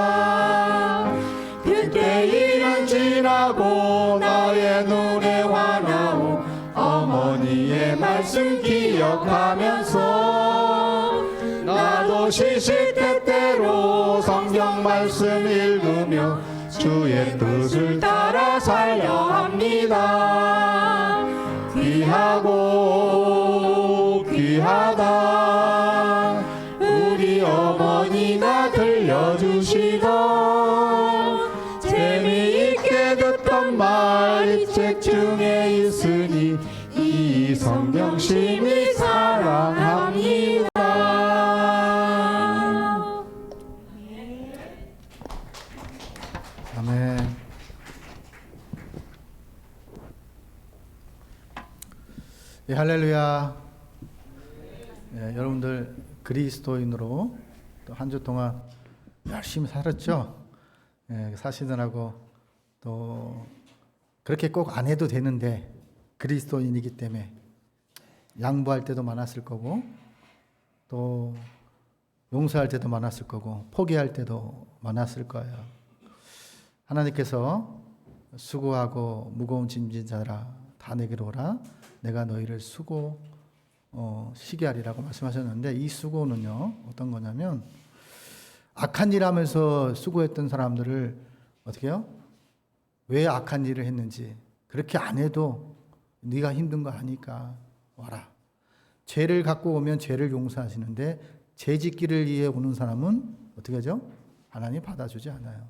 그때 일은 지나고 나의 눈에 환하오 어머니의 말씀 기억하면서 나도 시시때때로 성경 말씀 읽으며 주의 뜻을 따라 살려 합니다. 귀하고 귀하다 우리 어머니가 들려주시던 재미있게 듣던 말이 책 중에 있으니 이 성경 심히 사랑합니다. 아멘. 예, 할렐루야. 예, 여러분들 그리스도인으로 또 한 주 동안 열심히 살았죠. 예, 사시느라고 또 그렇게 꼭 안 해도 되는데 그리스도인이기 때문에 양보할 때도 많았을 거고 또 용서할 때도 많았을 거고 포기할 때도 많았을 거예요. 하나님께서 수고하고 무거운 짐진 자라 다 내게로 오라 내가 너희를 쉬게 하리라고 말씀하셨는데 이 수고는요 어떤 거냐면 악한 일 하면서 수고했던 사람들을 어떻게 해요? 왜 악한 일을 했는지 그렇게 안 해도 네가 힘든 거 아니까 와라. 죄를 갖고 오면 죄를 용서하시는데 죄 짓기를 위해 오는 사람은 어떻게 하죠? 하나님 받아주지 않아요.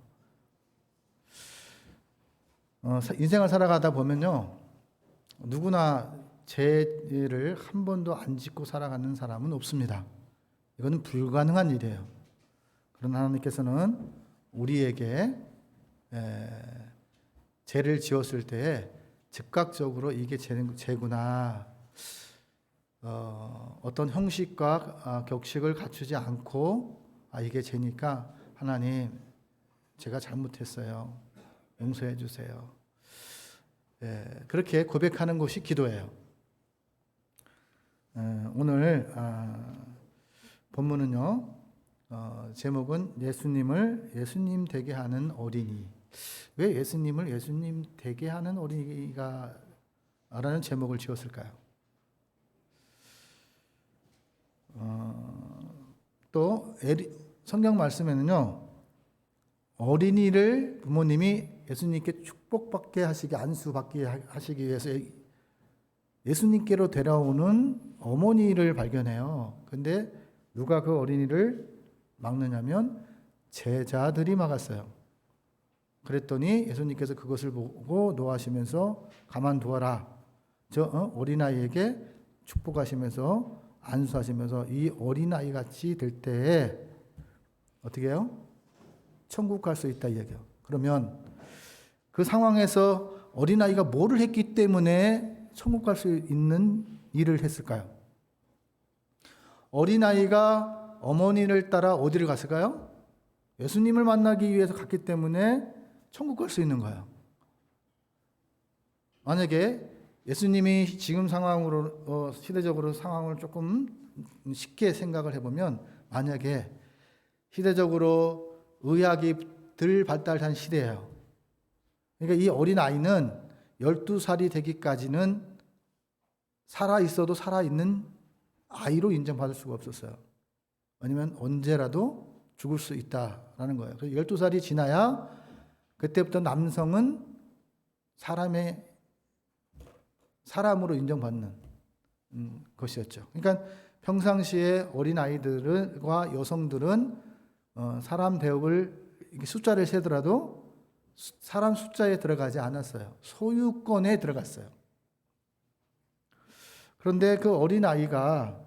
인생을 살아가다 보면요 누구나 죄를 한 번도 안 짓고 살아가는 사람은 없습니다. 이거는 불가능한 일이에요. 그러나 하나님께서는 우리에게 죄를 지었을 때 즉각적으로 이게 죄구나 어떤 형식과 격식을 갖추지 않고 이게 죄니까 하나님 제가 잘못했어요. 용서해 주세요. 그렇게 고백하는 것이 기도예요. 오늘 본문은요 제목은 예수님 되게 하는 어린이. 왜 예수님을 예수님 되게 하는 어린이가 라는 제목을 지었을까요? 또 성경 말씀에는요 어린이를 부모님이 예수님께 축복받게 하시게 안수받게 하시기 위해서 예수님께로 데려오는 어머니를 발견해요. 근데 누가 그 어린이를 막느냐면 제자들이 막았어요. 그랬더니 예수님께서 그것을 보고 노하시면서 가만두어라. 어린아이에게 축복하시면서 안수하시면서 이 어린아이 같이 될 때에 어떻게 해요? 천국 갈 수 있다 이 얘기예요. 그러면 그 상황에서 어린아이가 뭐를 했기 때문에 천국 갈 수 있는 일을 했을까요? 어린아이가 어머니를 따라 어디를 갔을까요? 예수님을 만나기 위해서 갔기 때문에 천국 갈 수 있는 거예요. 만약에 예수님이 지금 상황으로 시대적으로 상황을 조금 쉽게 생각을 해보면 만약에 시대적으로 의학이 덜 발달한 시대예요. 그러니까 이 어린아이는 12살이 되기까지는 살아있어도 살아있는 아이로 인정받을 수가 없었어요. 아니면 언제라도 죽을 수 있다라는 거예요. 그래서 12살이 지나야 그때부터 남성은 사람으로 인정받는 것이었죠. 그러니까 평상시에 어린아이들과 여성들은 사람 대업을 숫자를 세더라도 사람 숫자에 들어가지 않았어요. 소유권에 들어갔어요. 그런데 그 어린아이가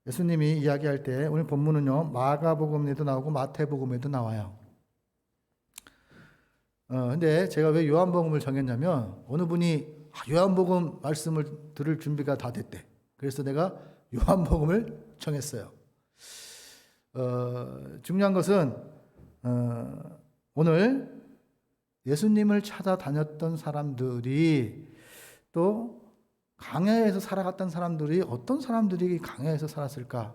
예수님이 이야기할 때 오늘 본문은요, 마가복음에도 나오고 마태복음에도 나와요. 근데 제가 왜 요한복음을 정했냐면 어느 분이 요한복음 말씀을 들을 준비가 다 됐대. 그래서 내가 요한복음을 정했어요. 중요한 것은 오늘 예수님을 찾아다녔던 사람들이 또 강야에서 살아갔던 사람들이 어떤 사람들이 강야에서 살았을까?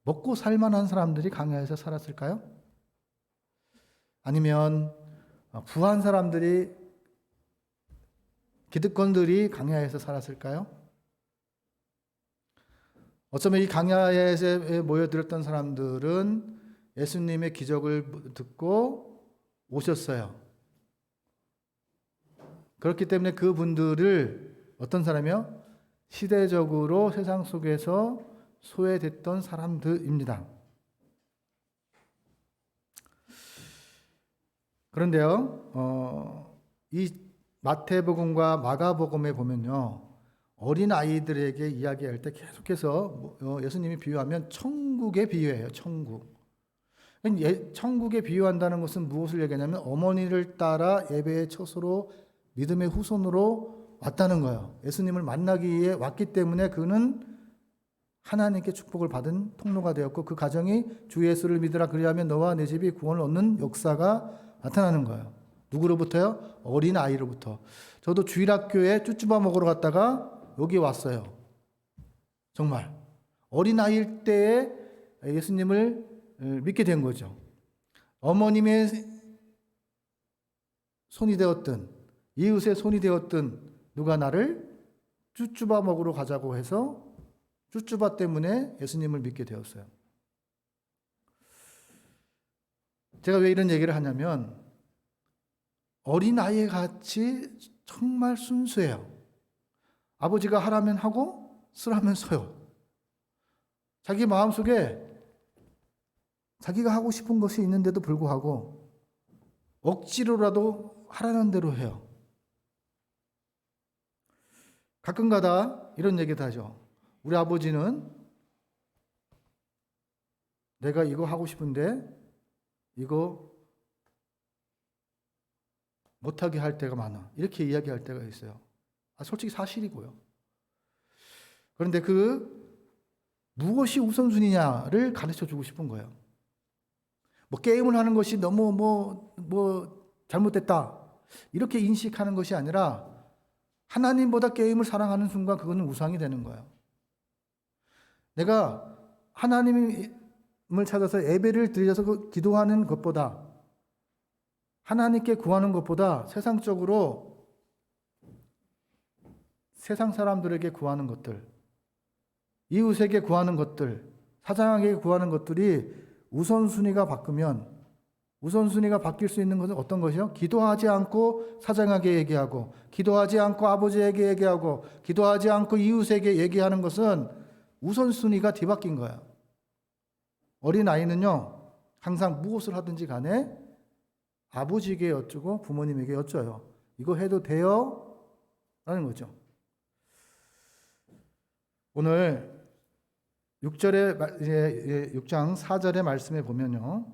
먹고 살만한 사람들이 강야에서 살았을까요? 아니면 부한 사람들이, 기득권들이 강야에서 살았을까요? 어쩌면 이 강야에 모여들었던 사람들은 예수님의 기적을 듣고 오셨어요. 그렇기 때문에 그분들을 어떤 사람이요? 시대적으로 세상 속에서 소외됐던 사람들입니다. 그런데요, 이 마태복음과 마가복음에 보면요, 어린 아이들에게 이야기할 때 계속해서 예수님이 비유하면 천국에 비유해요. 천국. 천국에 비유한다는 것은 무엇을 얘기하냐면 어머니를 따라 예배의 처소로 믿음의 후손으로 왔다는 거예요. 예수님을 만나기 위해 왔기 때문에 그는 하나님께 축복을 받은 통로가 되었고 그 가정이 주 예수를 믿으라 그리하면 너와 내 집이 구원을 얻는 역사가 나타나는 거예요. 누구로부터요? 어린 아이로부터. 저도 주일학교에 쭈쭈바 먹으러 갔다가 여기 왔어요. 정말 어린 아이일 때에 예수님을 믿게 된 거죠. 어머님의 손이 되었든 이웃의 손이 되었든 누가 나를 쭈쭈바 먹으러 가자고 해서 쭈쭈바 때문에 예수님을 믿게 되었어요. 제가 왜 이런 얘기를 하냐면 어린아이 같이 정말 순수해요. 아버지가 하라면 하고 쓰라면 써요. 자기 마음속에 자기가 하고 싶은 것이 있는데도 불구하고 억지로라도 하라는 대로 해요. 가끔가다 이런 얘기도 하죠. 우리 아버지는 내가 이거 하고 싶은데 이거 못하게 할 때가 많아. 이렇게 이야기할 때가 있어요. 솔직히 사실이고요. 그런데 무엇이 우선순위냐를 가르쳐 주고 싶은 거예요. 게임을 하는 것이 너무 잘못됐다. 이렇게 인식하는 것이 아니라 하나님보다 게임을 사랑하는 순간 그거는 우상이 되는 거예요. 내가 하나님을 찾아서 예배를 드려서 기도하는 것보다 하나님께 구하는 것보다 세상적으로 세상 사람들에게 구하는 것들, 이웃에게 구하는 것들, 사장에게 구하는 것들이 우선순위가 바뀌면 우선순위가 바뀔 수 있는 것은 어떤 것이요? 기도하지 않고 사장에게 얘기하고 기도하지 않고 아버지에게 얘기하고 기도하지 않고 이웃에게 얘기하는 것은 우선순위가 뒤바뀐 거예요. 어린아이는요 항상 무엇을 하든지 간에 아버지에게 여쭈고 부모님에게 여쭤요. 이거 해도 돼요? 라는 거죠. 오늘 6장 4절의 말씀에 보면요.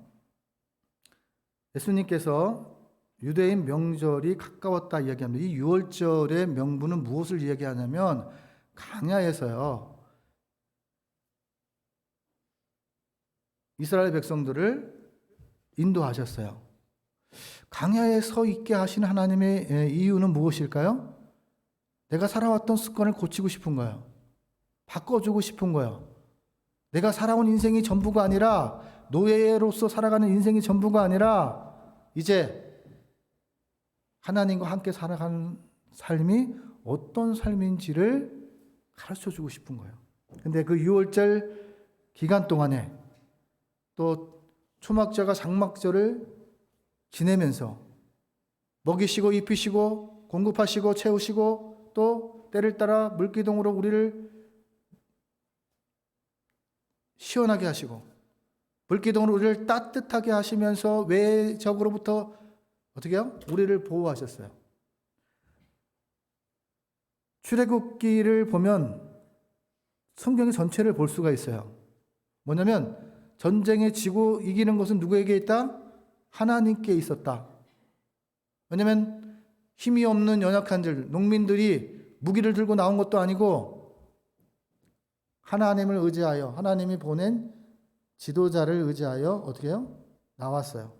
예수님께서 유대인 명절이 가까웠다 이야기합니다. 이 6월절의 명분은 무엇을 이야기하냐면 광야에서요. 이스라엘 백성들을 인도하셨어요. 광야에 서 있게 하신 하나님의 이유는 무엇일까요? 내가 살아왔던 습관을 고치고 싶은 거예요. 바꿔주고 싶은 거예요. 내가 살아온 인생이 전부가 아니라 노예로서 살아가는 인생이 전부가 아니라 이제 하나님과 함께 살아가는 삶이 어떤 삶인지를 가르쳐 주고 싶은 거예요. 근데 그 유월절 기간 동안에 또 초막절과 장막절을 지내면서 먹이시고 입히시고 공급하시고 채우시고 또 때를 따라 물기둥으로 우리를 시원하게 하시고 물기둥으로 우리를 따뜻하게 하시면서 외적으로부터 어떻게 해요? 우리를 보호하셨어요. 출애굽기를 보면 성경의 전체를 볼 수가 있어요. 뭐냐면 전쟁에 지고 이기는 것은 누구에게 있다? 하나님께 있었다. 왜냐하면 힘이 없는 연약한 들, 농민들이 무기를 들고 나온 것도 아니고 하나님을 의지하여 하나님이 보낸 지도자를 의지하여 어떻게 해요? 나왔어요.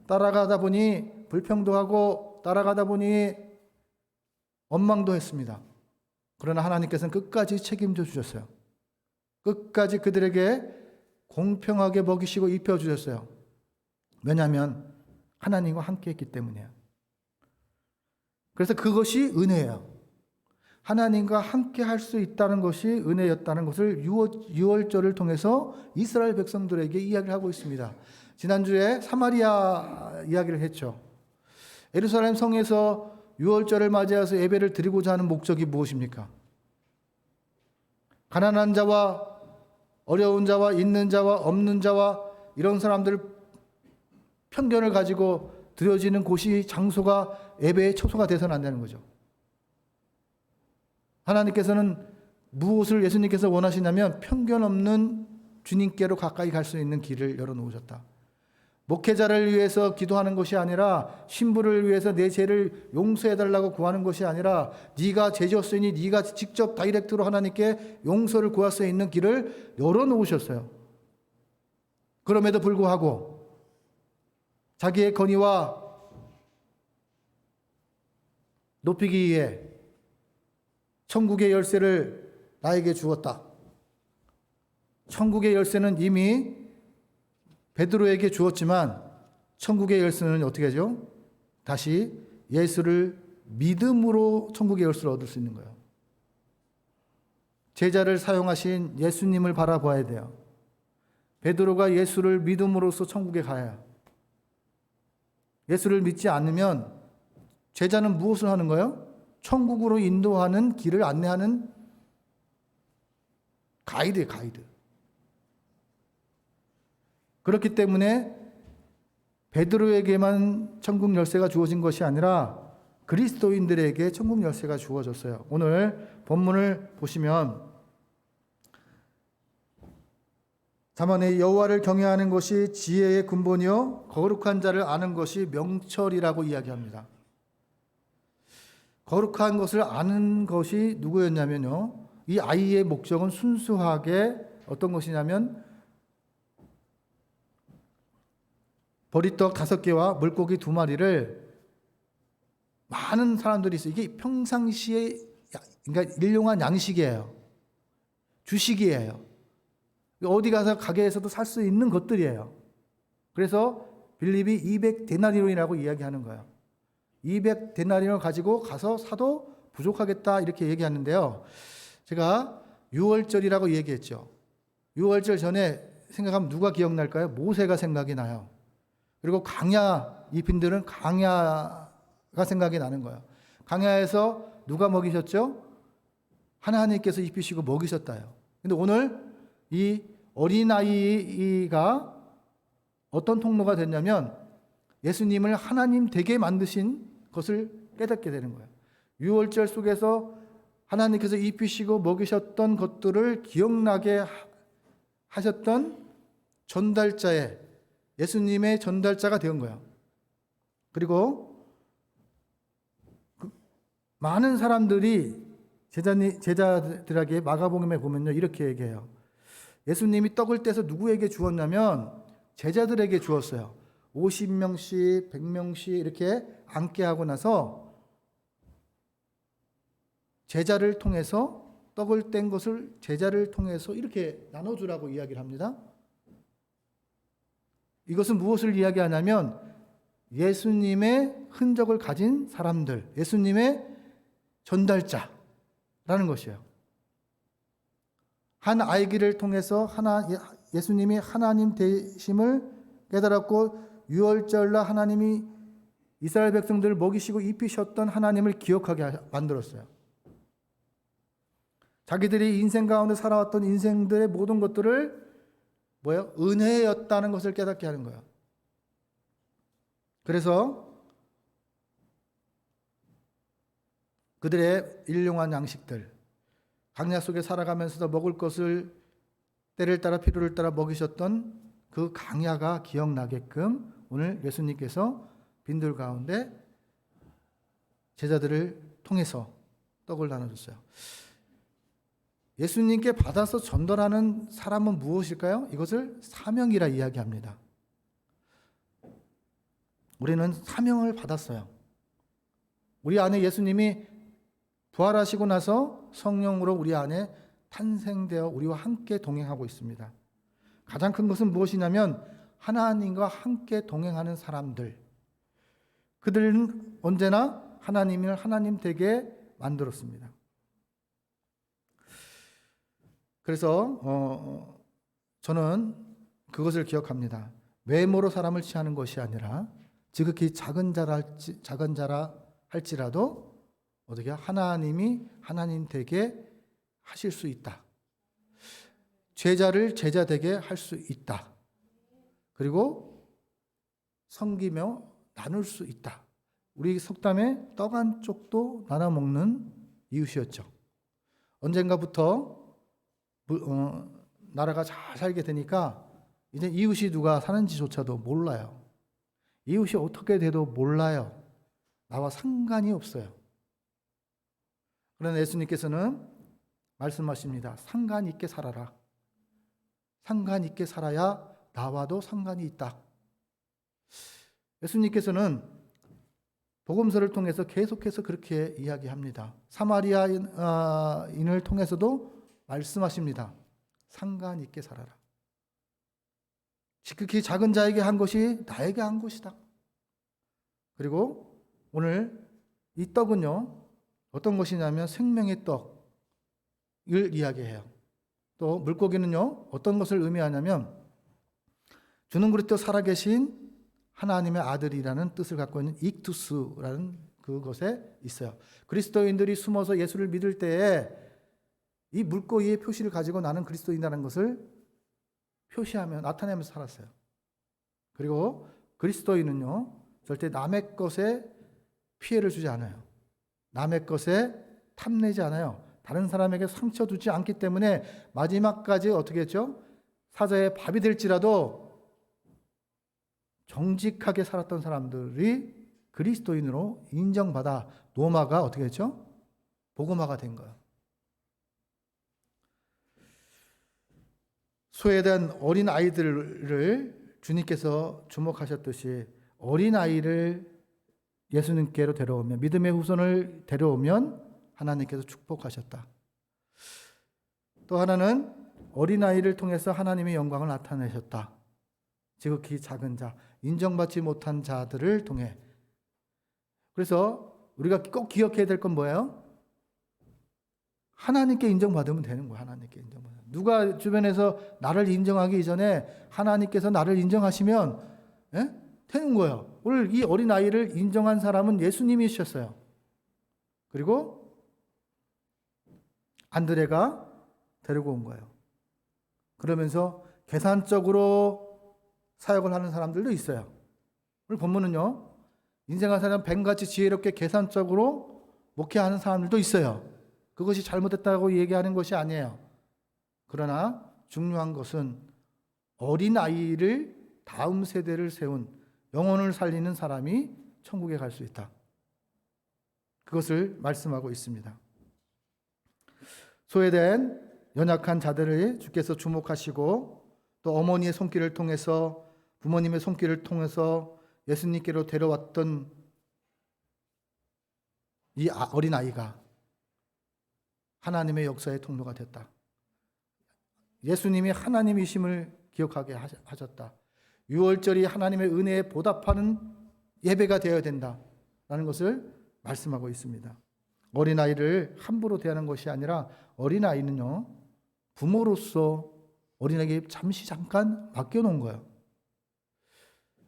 따라가다 보니 불평도 따라가다 보니 원망도 했습니다. 그러나 하나님께서는 끝까지 책임져 주셨어요. 끝까지 그들에게 공평하게 먹이시고 입혀주셨어요. 왜냐하면 하나님과 함께 했기 때문이에요. 그래서 그것이 은혜예요. 하나님과 함께 할 수 있다는 것이 은혜였다는 것을 유월절을 통해서 이스라엘 백성들에게 이야기를 하고 있습니다. 지난주에 사마리아 이야기를 했죠. 예루살렘 성에서 유월절을 맞이해서 예배를 드리고자 하는 목적이 무엇입니까? 가난한 자와 어려운 자와 있는 자와 없는 자와 이런 사람들 편견을 가지고 드려지는 곳이 장소가 예배의 처소가 돼서는 안 되는 거죠. 하나님께서는 무엇을 예수님께서 원하시냐면 편견 없는 주님께로 가까이 갈 수 있는 길을 열어놓으셨다. 목회자를 위해서 기도하는 것이 아니라 신부를 위해서 내 죄를 용서해달라고 구하는 것이 아니라 네가 죄 지었으니 네가 직접 다이렉트로 하나님께 용서를 구할 수 있는 길을 열어놓으셨어요. 그럼에도 불구하고 자기의 건의와 높이기 위해 천국의 열쇠를 나에게 주었다. 천국의 열쇠는 이미 베드로에게 주었지만 천국의 열쇠는 어떻게 하죠? 다시 예수를 믿음으로 천국의 열쇠를 얻을 수 있는 거예요. 제자를 사용하신 예수님을 바라봐야 돼요. 베드로가 예수를 믿음으로써 천국에 가야 해요. 예수를 믿지 않으면 제자는 무엇을 하는 거예요? 천국으로 인도하는 길을 안내하는 가이드예요, 가이드. 그렇기 때문에 베드로에게만 천국 열쇠가 주어진 것이 아니라 그리스도인들에게 천국 열쇠가 주어졌어요. 오늘 본문을 보시면 자만의 여호와를 경외하는 것이 지혜의 근본이요 거룩한 자를 아는 것이 명철이라고 이야기합니다. 거룩한 것을 아는 것이 누구였냐면요. 이 아이의 목적은 순수하게 어떤 것이냐면 보리떡 5개와 물고기 2마리를 많은 사람들이 있어요. 이게 평상시에 그러니까 일용한 양식이에요. 주식이에요. 어디 가서 가게에서도 살 수 있는 것들이에요. 그래서 빌립이 200데나리온이라고 이야기하는 거예요. 200데나리온을 가지고 가서 사도 부족하겠다 이렇게 얘기하는데요. 제가 6월절이라고 얘기했죠. 6월절 전에 생각하면 누가 기억날까요? 모세가 생각이 나요. 그리고 강야 이핀들은 강야가 생각이 나는 거예요. 강야에서 누가 먹이셨죠? 하나님께서 입히시고 먹이셨다요. 근데 오늘 이 어린아이가 어떤 통로가 됐냐면 예수님을 하나님 되게 만드신 것을 깨닫게 되는 거예요. 유월절 속에서 하나님께서 입히시고 먹이셨던 것들을 기억나게 하셨던 전달자의 예수님의 전달자가 된 거예요. 그리고 많은 사람들이 제자들에게 마가복음에 보면요 이렇게 얘기해요. 예수님이 떡을 떼서 누구에게 주었냐면 제자들에게 주었어요. 50명씩 100명씩 이렇게 앉게 하고 나서 제자를 통해서 떡을 뗀 것을 제자를 통해서 이렇게 나눠주라고 이야기를 합니다. 이것은 무엇을 이야기하냐면 예수님의 흔적을 가진 사람들, 예수님의 전달자라는 것이에요. 한 아이기를 통해서 예수님이 하나님 되심을 깨달았고 유월절날 하나님이 이스라엘 백성들을 먹이시고 입히셨던 하나님을 기억하게 만들었어요. 자기들이 인생 가운데 살아왔던 인생들의 모든 것들을 은혜였다는 것을 깨닫게 하는 거예요. 그래서 그들의 일용한 양식들, 광야 속에 살아가면서도 먹을 것을 때를 따라 필요를 따라 먹이셨던 그 광야가 기억나게끔 오늘 예수님께서 빈들 가운데 제자들을 통해서 떡을 나눠줬어요. 예수님께 받아서 전달하는 사람은 무엇일까요? 이것을 사명이라 이야기합니다. 우리는 사명을 받았어요. 우리 안에 예수님이 부활하시고 나서 성령으로 우리 안에 탄생되어 우리와 함께 동행하고 있습니다. 가장 큰 것은 무엇이냐면 하나님과 함께 동행하는 사람들. 그들은 언제나 하나님을 하나님 되게 만들었습니다. 그래서 저는 그것을 기억합니다. 외모로 사람을 취하는 것이 아니라 지극히 작은 자라 할지라도 어떻게 하나님이 하나님 되게 하실 수 있다. 제자를 제자 되게 할 수 있다. 그리고 섬기며 나눌 수 있다. 우리 속담에 떡 한 쪽도 나눠 먹는 이웃이었죠. 언젠가부터 나라가 잘 살게 되니까 이제 이웃이 누가 사는지조차도 몰라요. 이웃이 어떻게 돼도 몰라요. 나와 상관이 없어요. 그러나 예수님께서는 말씀하십니다. 상관 있게 살아라. 상관 있게 살아야 나와도 상관이 있다. 예수님께서는 복음서를 통해서 계속해서 그렇게 이야기합니다. 사마리아인을 통해서도 말씀하십니다. 상관 있게 살아라. 지극히 작은 자에게 한 것이 나에게 한 것이다. 그리고 오늘 이 떡은요, 어떤 것이냐면 생명의 떡을 이야기해요. 또 물고기는요, 어떤 것을 의미하냐면 주는 그리스도 살아계신 하나님의 아들이라는 뜻을 갖고 있는 익투스라는 그것에 있어요. 그리스도인들이 숨어서 예수를 믿을 때에 이 물고기의 표시를 가지고 나는 그리스도인이라는 것을 표시하며 나타내면서 살았어요. 그리고 그리스도인은요, 절대 남의 것에 피해를 주지 않아요. 남의 것에 탐내지 않아요. 다른 사람에게 상처 주지 않기 때문에 마지막까지 어떻게 했죠? 사자의 밥이 될지라도 정직하게 살았던 사람들이 그리스도인으로 인정받아 노마가 어떻게 했죠? 복음화가 된 거예요. 소외된 어린 아이들을 주님께서 주목하셨듯이 어린 아이를 예수님께로 데려오면, 믿음의 후손을 데려오면 하나님께서 축복하셨다. 또 하나는 어린아이를 통해서 하나님의 영광을 나타내셨다. 지극히 작은 자, 인정받지 못한 자들을 통해. 그래서 우리가 꼭 기억해야 될 건 뭐예요? 하나님께 인정받으면 되는 거야. 하나님께 인정받으면. 누가 주변에서 나를 인정하기 이전에 하나님께서 나를 인정하시면 되는 거예요. 오늘 이 어린아이를 인정한 사람은 예수님이셨어요. 그리고 안드레가 데리고 온 거예요. 그러면서 계산적으로 사역을 하는 사람들도 있어요. 오늘 본문은요, 인생을 사람 뱀같이 지혜롭게 계산적으로 목회하는 사람들도 있어요. 그것이 잘못됐다고 얘기하는 것이 아니에요. 그러나 중요한 것은 어린아이를 다음 세대를 세운 영혼을 살리는 사람이 천국에 갈 수 있다. 그것을 말씀하고 있습니다. 소외된 연약한 자들을 주께서 주목하시고 또 어머니의 손길을 통해서 부모님의 손길을 통해서 예수님께로 데려왔던 이 어린아이가 하나님의 역사의 통로가 됐다. 예수님이 하나님이심을 기억하게 하셨다. 유월절이 하나님의 은혜에 보답하는 예배가 되어야 된다라는 것을 말씀하고 있습니다. 어린아이를 함부로 대하는 것이 아니라 어린아이는요, 부모로서 어린아이에게 잠깐 맡겨놓은 거예요.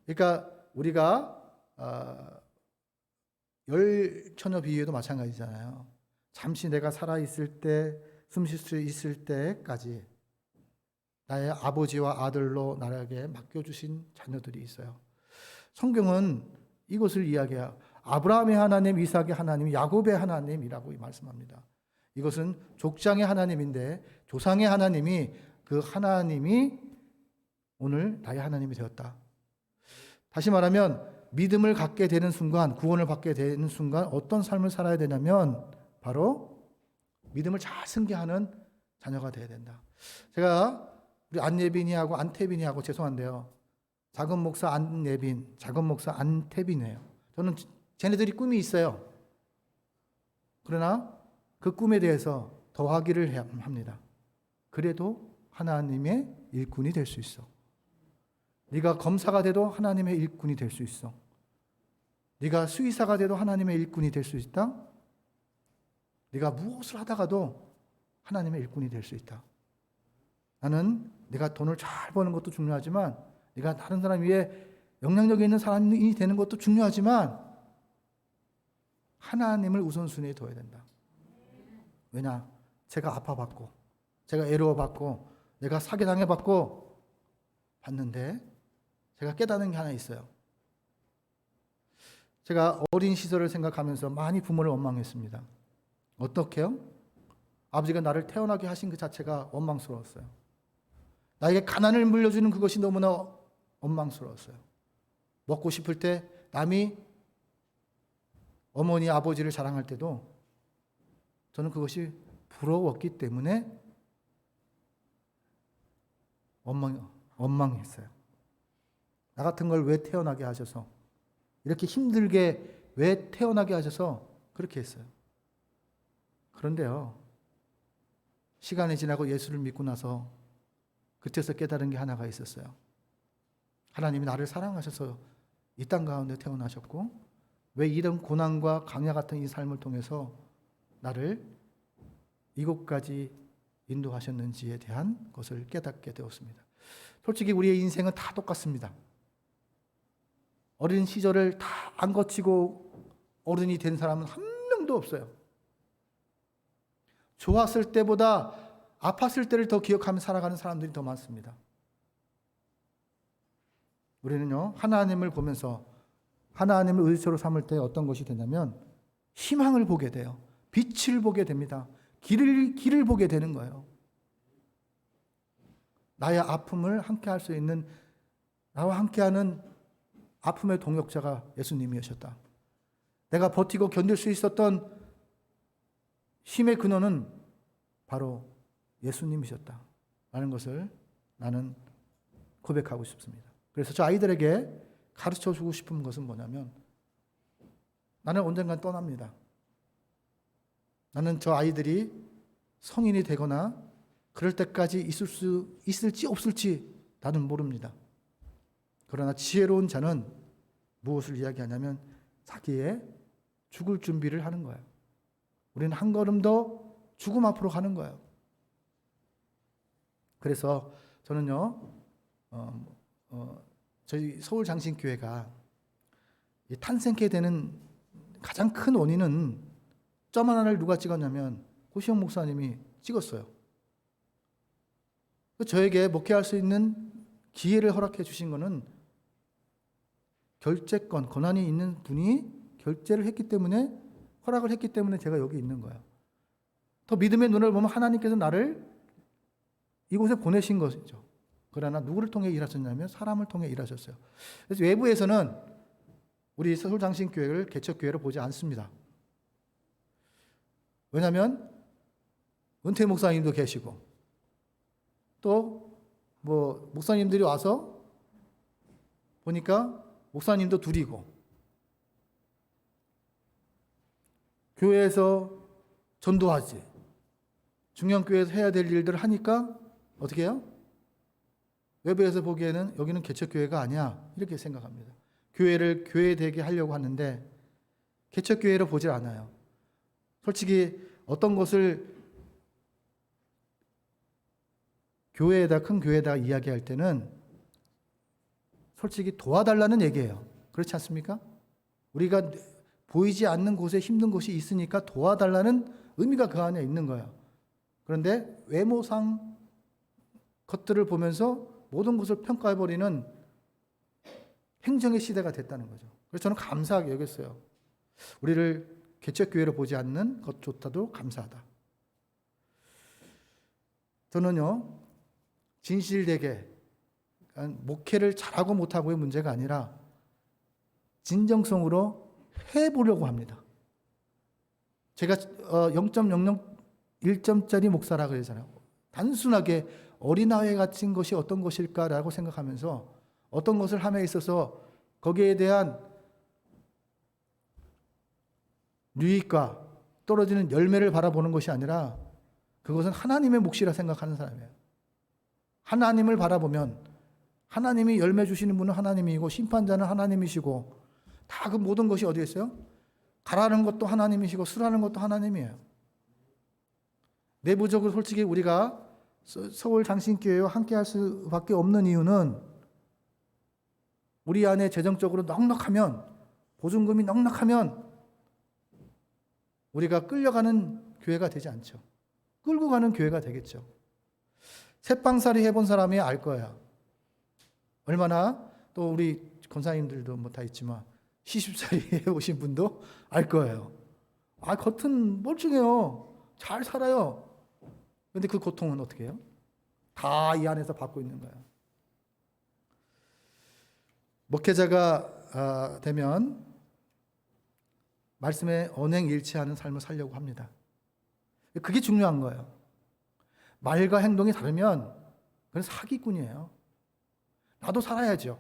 그러니까 우리가 열처녀 비유에도 마찬가지잖아요. 잠시 내가 살아있을 때, 숨 쉴 수 있을 때까지 나의 아버지와 아들로 나에게 맡겨주신 자녀들이 있어요. 성경은 이것을 이야기해요. 아브라함의 하나님, 이삭의 하나님, 야곱의 하나님이라고 말씀합니다. 이것은 족장의 하나님인데 조상의 하나님이 그 하나님이 오늘 나의 하나님이 되었다. 다시 말하면 믿음을 갖게 되는 순간, 구원을 받게 되는 순간 어떤 삶을 살아야 되냐면 바로 믿음을 잘 승계하는 자녀가 되어야 된다. 제가 우리 안예빈이하고 안태빈이하고 죄송한데요. 작은 목사 안예빈, 작은 목사 안태빈이에요. 저는 쟤네들이 꿈이 있어요. 그러나 그 꿈에 대해서 더하기를 해야 합니다. 그래도 하나님의 일꾼이 될 수 있어. 네가 검사가 돼도 하나님의 일꾼이 될 수 있어. 네가 수의사가 돼도 하나님의 일꾼이 될 수 있다. 네가 무엇을 하다가도 하나님의 일꾼이 될 수 있다. 나는 네가 돈을 잘 버는 것도 중요하지만 네가 다른 사람 위에 영향력이 있는 사람이 되는 것도 중요하지만 하나님을 우선순위에 둬야 된다. 왜냐? 제가 아파받고 제가 애로워받고 내가 사기당해받고 봤는데 제가 깨닫는 게 하나 있어요. 제가 어린 시절을 생각하면서 많이 부모를 원망했습니다. 어떻게요? 아버지가 나를 태어나게 하신 그 자체가 원망스러웠어요. 나에게 가난을 물려주는 그것이 너무나 원망스러웠어요. 먹고 싶을 때 남이 어머니, 아버지를 자랑할 때도 저는 그것이 부러웠기 때문에 원망했어요. 나 같은 걸 왜 태어나게 하셔서, 이렇게 힘들게 왜 태어나게 하셔서 그렇게 했어요. 그런데요, 시간이 지나고 예수를 믿고 나서 그때서 깨달은 게 하나가 있었어요. 하나님이 나를 사랑하셔서 이 땅 가운데 태어나셨고 왜 이런 고난과 강야 같은 이 삶을 통해서 나를 이곳까지 인도하셨는지에 대한 것을 깨닫게 되었습니다. 솔직히 우리의 인생은 다 똑같습니다. 어린 시절을 다 안 거치고 어른이 된 사람은 한 명도 없어요. 좋았을 때보다 아팠을 때를 더 기억하며 살아가는 사람들이 더 많습니다. 우리는요, 하나님을 보면서 하나님을 의지로 삼을 때 어떤 것이 되냐면 희망을 보게 돼요. 빛을 보게 됩니다. 길을 보게 되는 거예요. 나의 아픔을 함께 할 수 있는, 나와 함께하는 아픔의 동역자가 예수님이셨다. 내가 버티고 견딜 수 있었던 힘의 근원은 바로 예수님이셨다 라는 것을 나는 고백하고 싶습니다. 그래서 저 아이들에게 가르쳐 주고 싶은 것은 뭐냐면, 나는 언젠간 떠납니다. 나는 저 아이들이 성인이 되거나 그럴 때까지 있을 수 있을지 없을지 나는 모릅니다. 그러나 지혜로운 자는 무엇을 이야기하냐면 자기의 죽을 준비를 하는 거예요. 우리는 한 걸음 더 죽음 앞으로 가는 거예요. 그래서 저는요, 저희 서울장신교회가 탄생케 되는 가장 큰 원인은 점 하나를 누가 찍었냐면 고시영 목사님이 찍었어요. 저에게 목회할 수 있는 기회를 허락해 주신 것은 결재권, 권한이 있는 분이 결재를 했기 때문에, 허락을 했기 때문에 제가 여기 있는 거예요. 더 믿음의 눈을 보면 하나님께서 나를 이곳에 보내신 것이죠. 그러나 누구를 통해 일하셨냐면 사람을 통해 일하셨어요. 그래서 외부에서는 우리 서울장신교회를 개척교회로 보지 않습니다. 왜냐하면 은퇴 목사님도 계시고 또 뭐 목사님들이 와서 보니까 목사님도 둘이고, 교회에서 전도하지, 중형교회에서 해야 될 일들을 하니까 어떻게 해요? 외부에서 보기에는 여기는 개척교회가 아니야 이렇게 생각합니다. 교회를 교회되게 하려고 하는데 개척교회로 보질 않아요. 솔직히 어떤 것을 교회에다, 큰 교회에다 이야기할 때는 솔직히 도와달라는 얘기예요. 그렇지 않습니까? 우리가 보이지 않는 곳에 힘든 곳이 있으니까 도와달라는 의미가 그 안에 있는 거예요. 그런데 외모상 것들을 보면서 모든 것을 평가해버리는 행정의 시대가 됐다는 거죠. 그래서 저는 감사하게 여겼어요. 우리를 개척교회로 보지 않는 것조차도 감사하다. 저는요, 진실되게 목회를 잘하고 못하고의 문제가 아니라 진정성으로 해보려고 합니다. 제가 0.001점짜리 목사라고 그러잖아요. 단순하게 어린아이 같은 것이 어떤 것일까라고 생각하면서 어떤 것을 함에 있어서 거기에 대한 유익과 떨어지는 열매를 바라보는 것이 아니라 그것은 하나님의 몫이라 생각하는 사람이에요. 하나님을 바라보면 하나님이 열매 주시는 분은 하나님이고 심판자는 하나님이시고 다 그 모든 것이 어디에 있어요? 가라는 것도 하나님이시고 쓰라는 것도 하나님이에요. 내부적으로 솔직히 우리가 서울 장신교회와 함께 할 수밖에 없는 이유는 우리 안에 재정적으로 넉넉하면, 보증금이 넉넉하면 우리가 끌려가는 교회가 되지 않죠. 끌고 가는 교회가 되겠죠. 새빵살이 해본 사람이 알 거예요. 얼마나, 또 우리 권사님들도 뭐 다 있지만 시집살이 해오신 분도 알 거예요. 아, 겉은 멀쩡해요. 잘 살아요. 근데 그 고통은 어떻게 해요? 다 이 안에서 받고 있는 거예요. 목회자가 되면 말씀에 언행일치하는 삶을 살려고 합니다. 그게 중요한 거예요. 말과 행동이 다르면 그건 사기꾼이에요. 나도 살아야죠.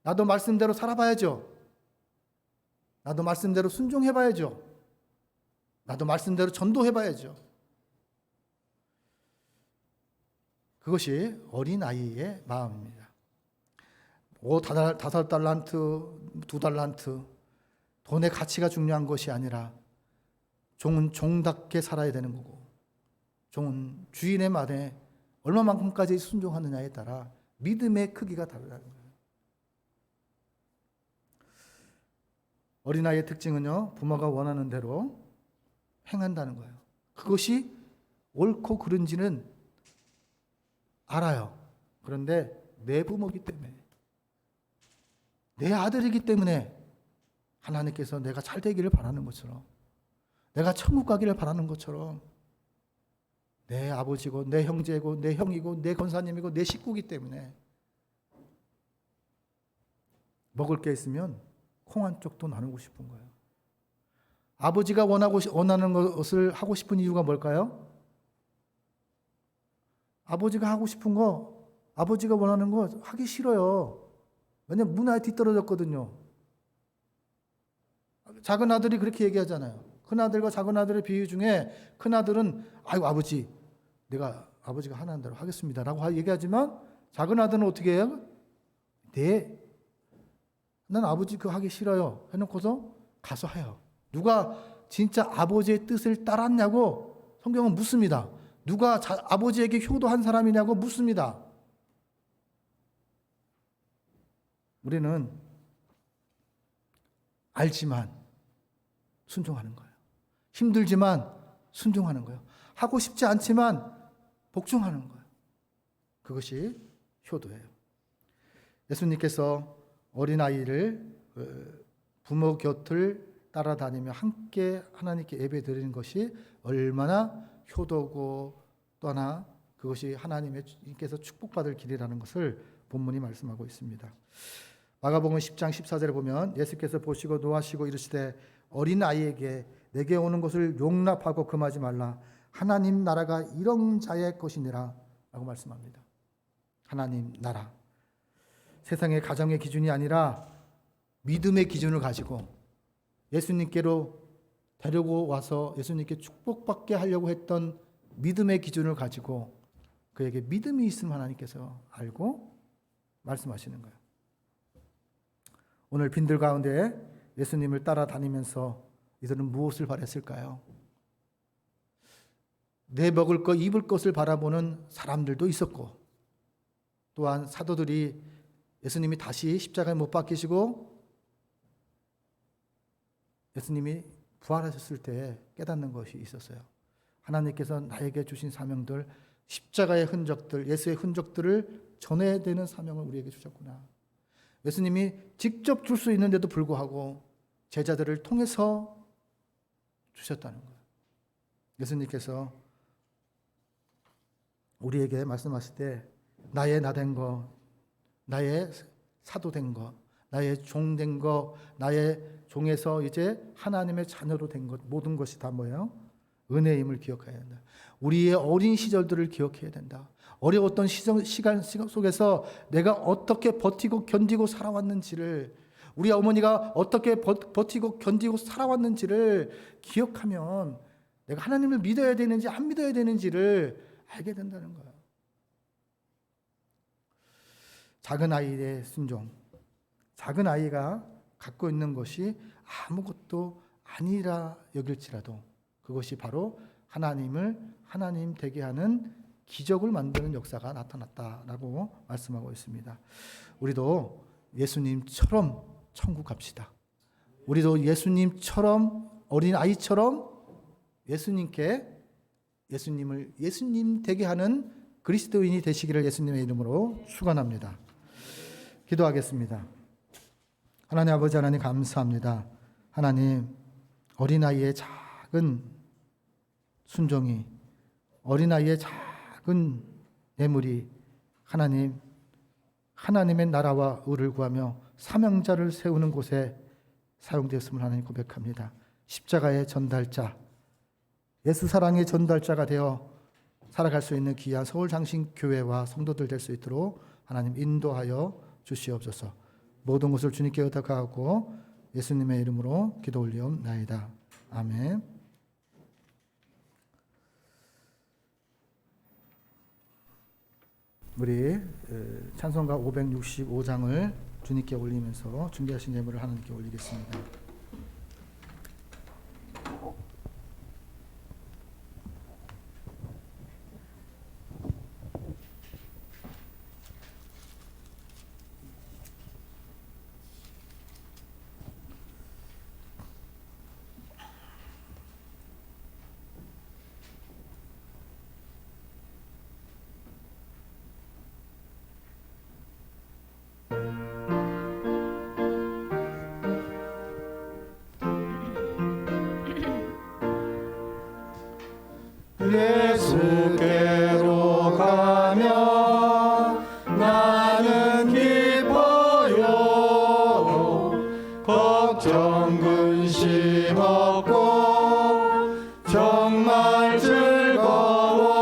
나도 말씀대로 살아봐야죠. 나도 말씀대로 순종해봐야죠. 나도 말씀대로 전도해봐야죠. 그것이 어린아이의 마음입니다. 5달란트, 2달란트, 돈의 가치가 중요한 것이 아니라 종은 종답게 살아야 되는 거고, 종은 주인의 말에 얼마만큼까지 순종하느냐에 따라 믿음의 크기가 다르다는 거예요. 어린아이의 특징은요, 부모가 원하는 대로 행한다는 거예요. 그것이 옳고 그른지는 알아요. 그런데 내 부모이기 때문에, 내 아들이기 때문에 하나님께서 내가 잘 되기를 바라는 것처럼, 내가 천국 가기를 바라는 것처럼 내 아버지고 내 형제고 내 형이고 내 권사님이고 내 식구이기 때문에 먹을 게 있으면 콩 한 쪽도 나누고 싶은 거예요. 아버지가 원하는 것을 하고 싶은 이유가 뭘까요? 아버지가 하고 싶은 거, 아버지가 원하는 거 하기 싫어요. 왜냐면 문화에 뒤떨어졌거든요. 작은 아들이 그렇게 얘기하잖아요. 큰 아들과 작은 아들의 비유 중에 큰 아들은 아이고 아버지, 내가 아버지가 하라는 대로 하겠습니다라고 얘기하지만 작은 아들은 어떻게 해요? 네, 난 아버지 그거 하기 싫어요 해놓고서 가서 해요. 누가 진짜 아버지의 뜻을 따랐냐고 성경은 묻습니다. 누가 아버지에게 효도한 사람이냐고 묻습니다. 우리는 알지만 순종하는 거예요. 힘들지만 순종하는 거예요. 하고 싶지 않지만 복종하는 거예요. 그것이 효도예요. 예수님께서 어린아이를 부모 곁을 따라다니며 함께 하나님께 예배드리는 것이 얼마나 효도고 또 하나 그것이 하나님께서 축복받을 길이라는 것을 본문이 말씀하고 있습니다. 마가복음 10장 14절에 보면 예수께서 보시고 노하시고 이르시되 어린아이에게 내게 오는 것을 용납하고 금하지 말라. 하나님 나라가 이런 자의 것이니라 라고 말씀합니다. 하나님 나라. 세상의 가정의 기준이 아니라 믿음의 기준을 가지고 예수님께로 데리고 와서 예수님께 축복받게 하려고 했던 믿음의 기준을 가지고 그에게 믿음이 있음 하나님께서 알고 말씀하시는 거예요. 오늘 빈들 가운데 예수님을 따라다니면서 이들은 무엇을 바랬을까요? 내 먹을 것, 입을 것을 바라보는 사람들도 있었고, 또한 사도들이 예수님이 다시 십자가에 못 박히시고 예수님이 부활하셨을 때 깨닫는 것이 있었어요. 하나님께서 나에게 주신 사명들, 십자가의 흔적들, 예수의 흔적들을 전해야 되는 사명을 우리에게 주셨구나. 예수님이 직접 줄 수 있는데도 불구하고 제자들을 통해서 주셨다는 거예요. 예수님께서 우리에게 말씀하실 때 나의 나 된 거, 나의 사도 된 거, 나의 종 된 거, 나의 종에서 이제 하나님의 자녀로 된 것, 모든 것이 다 뭐예요? 은혜임을 기억해야 된다. 우리의 어린 시절들을 기억해야 된다. 어려웠던 시간 속에서 내가 어떻게 버티고 견디고 살아왔는지를, 우리 어머니가 어떻게 버티고 견디고 살아왔는지를 기억하면 내가 하나님을 믿어야 되는지 안 믿어야 되는지를 알게 된다는 거예요. 작은 아이의 순종, 작은 아이가 갖고 있는 것이 아무것도 아니라 여길지라도 그것이 바로 하나님을 하나님 되게 하는 기적을 만드는 역사가 나타났다라고 말씀하고 있습니다. 우리도 예수님처럼 천국 갑시다. 우리도 예수님처럼, 어린 아이처럼 예수님을 예수님 되게 하는 그리스도인이 되시기를 예수님의 이름으로 축원합니다. 기도하겠습니다. 하나님 아버지, 하나님 감사합니다. 하나님, 어린아이의 작은 순종이, 어린아이의 작은 예물이 하나님의 나라와 의를 구하며 사명자를 세우는 곳에 사용되었음을 하나님 고백합니다. 십자가의 전달자, 예수 사랑의 전달자가 되어 살아갈 수 있는 귀한 서울장신교회와 성도들 될 수 있도록 하나님 인도하여 주시옵소서. 모든 것을 주님께 의탁하고 예수님의 이름으로 기도 올리옵나이다. 아멘. 우리 찬송가 565장을 주님께 올리면서 준비하신 예물을 하나님께 올리겠습니다. 예수께로 가면 나는 기뻐요. 걱정 근심 없고 정말 즐거워.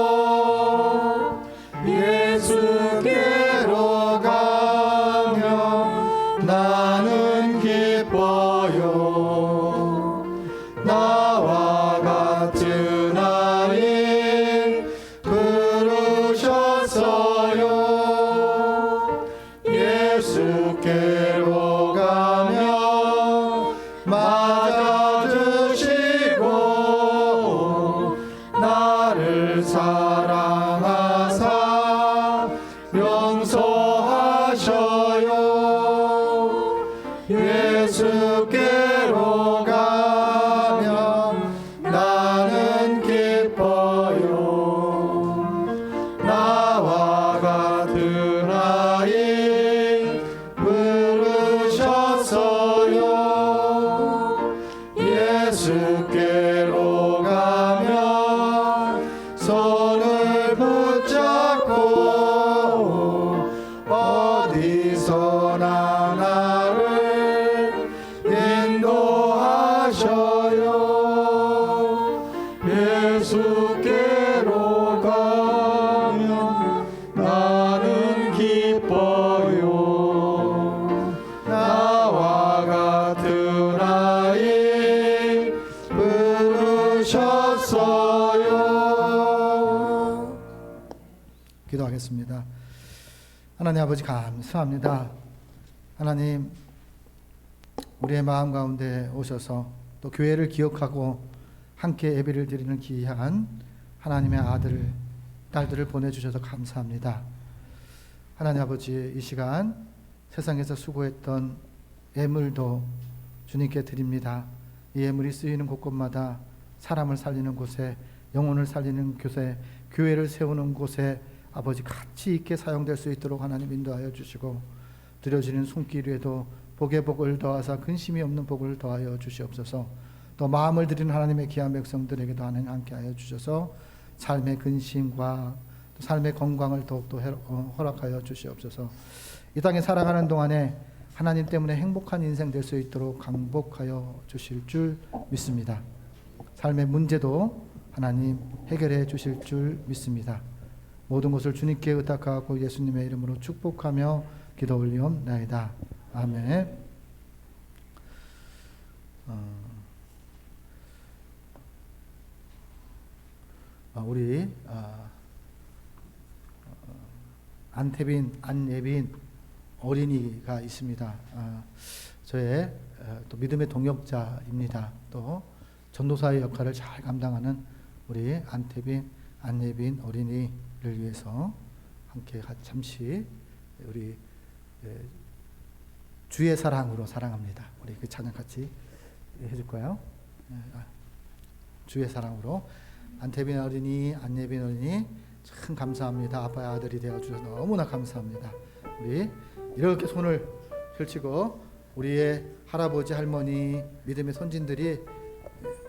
예수께로 가면 나는 기뻐요. 나와 같은 아이 부르셨어요. 예수께로 가면 맞아주시고 나를 사랑하사 용서하셔요. 예수께로 가면 나는 기뻐요. 나와 같은 아이 부르셨어요. 예수께로 가면 손을 붙잡고 어디서나 나를 인도하셔요. 예수께로 가면 나는 기뻐요. 나와 같은 아이 부르셨어요. 기도하겠습니다. 하나님 아버지 감사합니다. 하나님 우리의 마음 가운데 오셔서 또 교회를 기억하고 함께 예배를 드리는 귀한 하나님의 아들, 딸들을 보내주셔서 감사합니다. 하나님 아버지 이 시간 세상에서 수고했던 예물도 주님께 드립니다. 이 예물이 쓰이는 곳곳마다 사람을 살리는 곳에, 영혼을 살리는 곳에, 교회를 세우는 곳에 아버지 가치 있게 사용될 수 있도록 하나님 인도하여 주시고, 드려지는 손길에도 복에 복을 더하사 근심이 없는 복을 더하여 주시옵소서. 또 마음을 드리는 하나님의 귀한 백성들에게도 하나님 함께하여 주셔서 삶의 근심과 또 삶의 건강을 더욱더 허락하여 주시옵소서. 이 땅에 살아가는 동안에 하나님 때문에 행복한 인생 될 수 있도록 강복하여 주실 줄 믿습니다. 삶의 문제도 하나님 해결해 주실 줄 믿습니다. 모든 것을 주님께 의탁하고 예수님의 이름으로 축복하며 기도 올리옵나이다. 아멘. 우리 안예빈 어린이가 있습니다. 저의 또 믿음의 동역자입니다. 또 전도사의 역할을 잘 감당하는 우리 안예빈 어린이를 위해서 함께 잠시 우리 주의 사랑으로 사랑합니다. 우리 그 찬양 같이 해줄 거예요. 주의 사랑으로. 안예빈 어린이 참 감사합니다. 아빠의 아들이 되어주셔서 너무나 감사합니다. 우리 이렇게 손을 펼치고 우리의 할아버지 할머니 믿음의 선진들이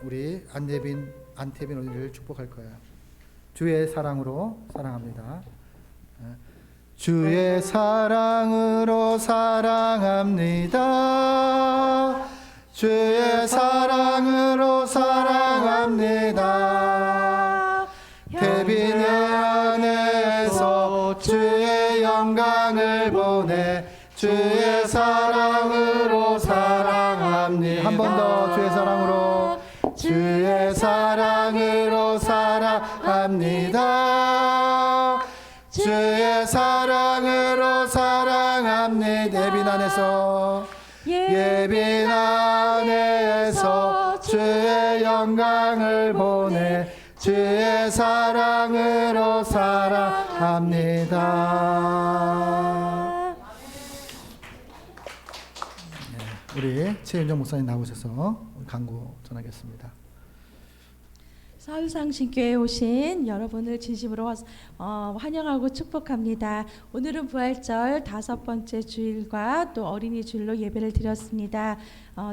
우리 안예빈 어린이를 축복할 거예요. 주의 사랑으로 사랑합니다. 주의 사랑으로 사랑합니다. 주의 사랑으로 사랑합니다. 태빈의 안에서 주의 영광을 보내 주의 사랑으로 사랑합니다. 한 번 더 주의 사랑으로, 주의 사랑으로 사랑합니다. 주의 사랑으로 사랑합니다. 예빈 안에서, 예빈 안에서 주의 영광을 보내 주의 사랑으로 사랑합니다. 우리 최윤정 목사님 나오셔서 강구 전하겠습니다. 서울상신교회에 오신 여러분을 진심으로 환영하고 축복합니다. 오늘은 부활절 5번째 주일과 또 어린이 주일로 예배를 드렸습니다.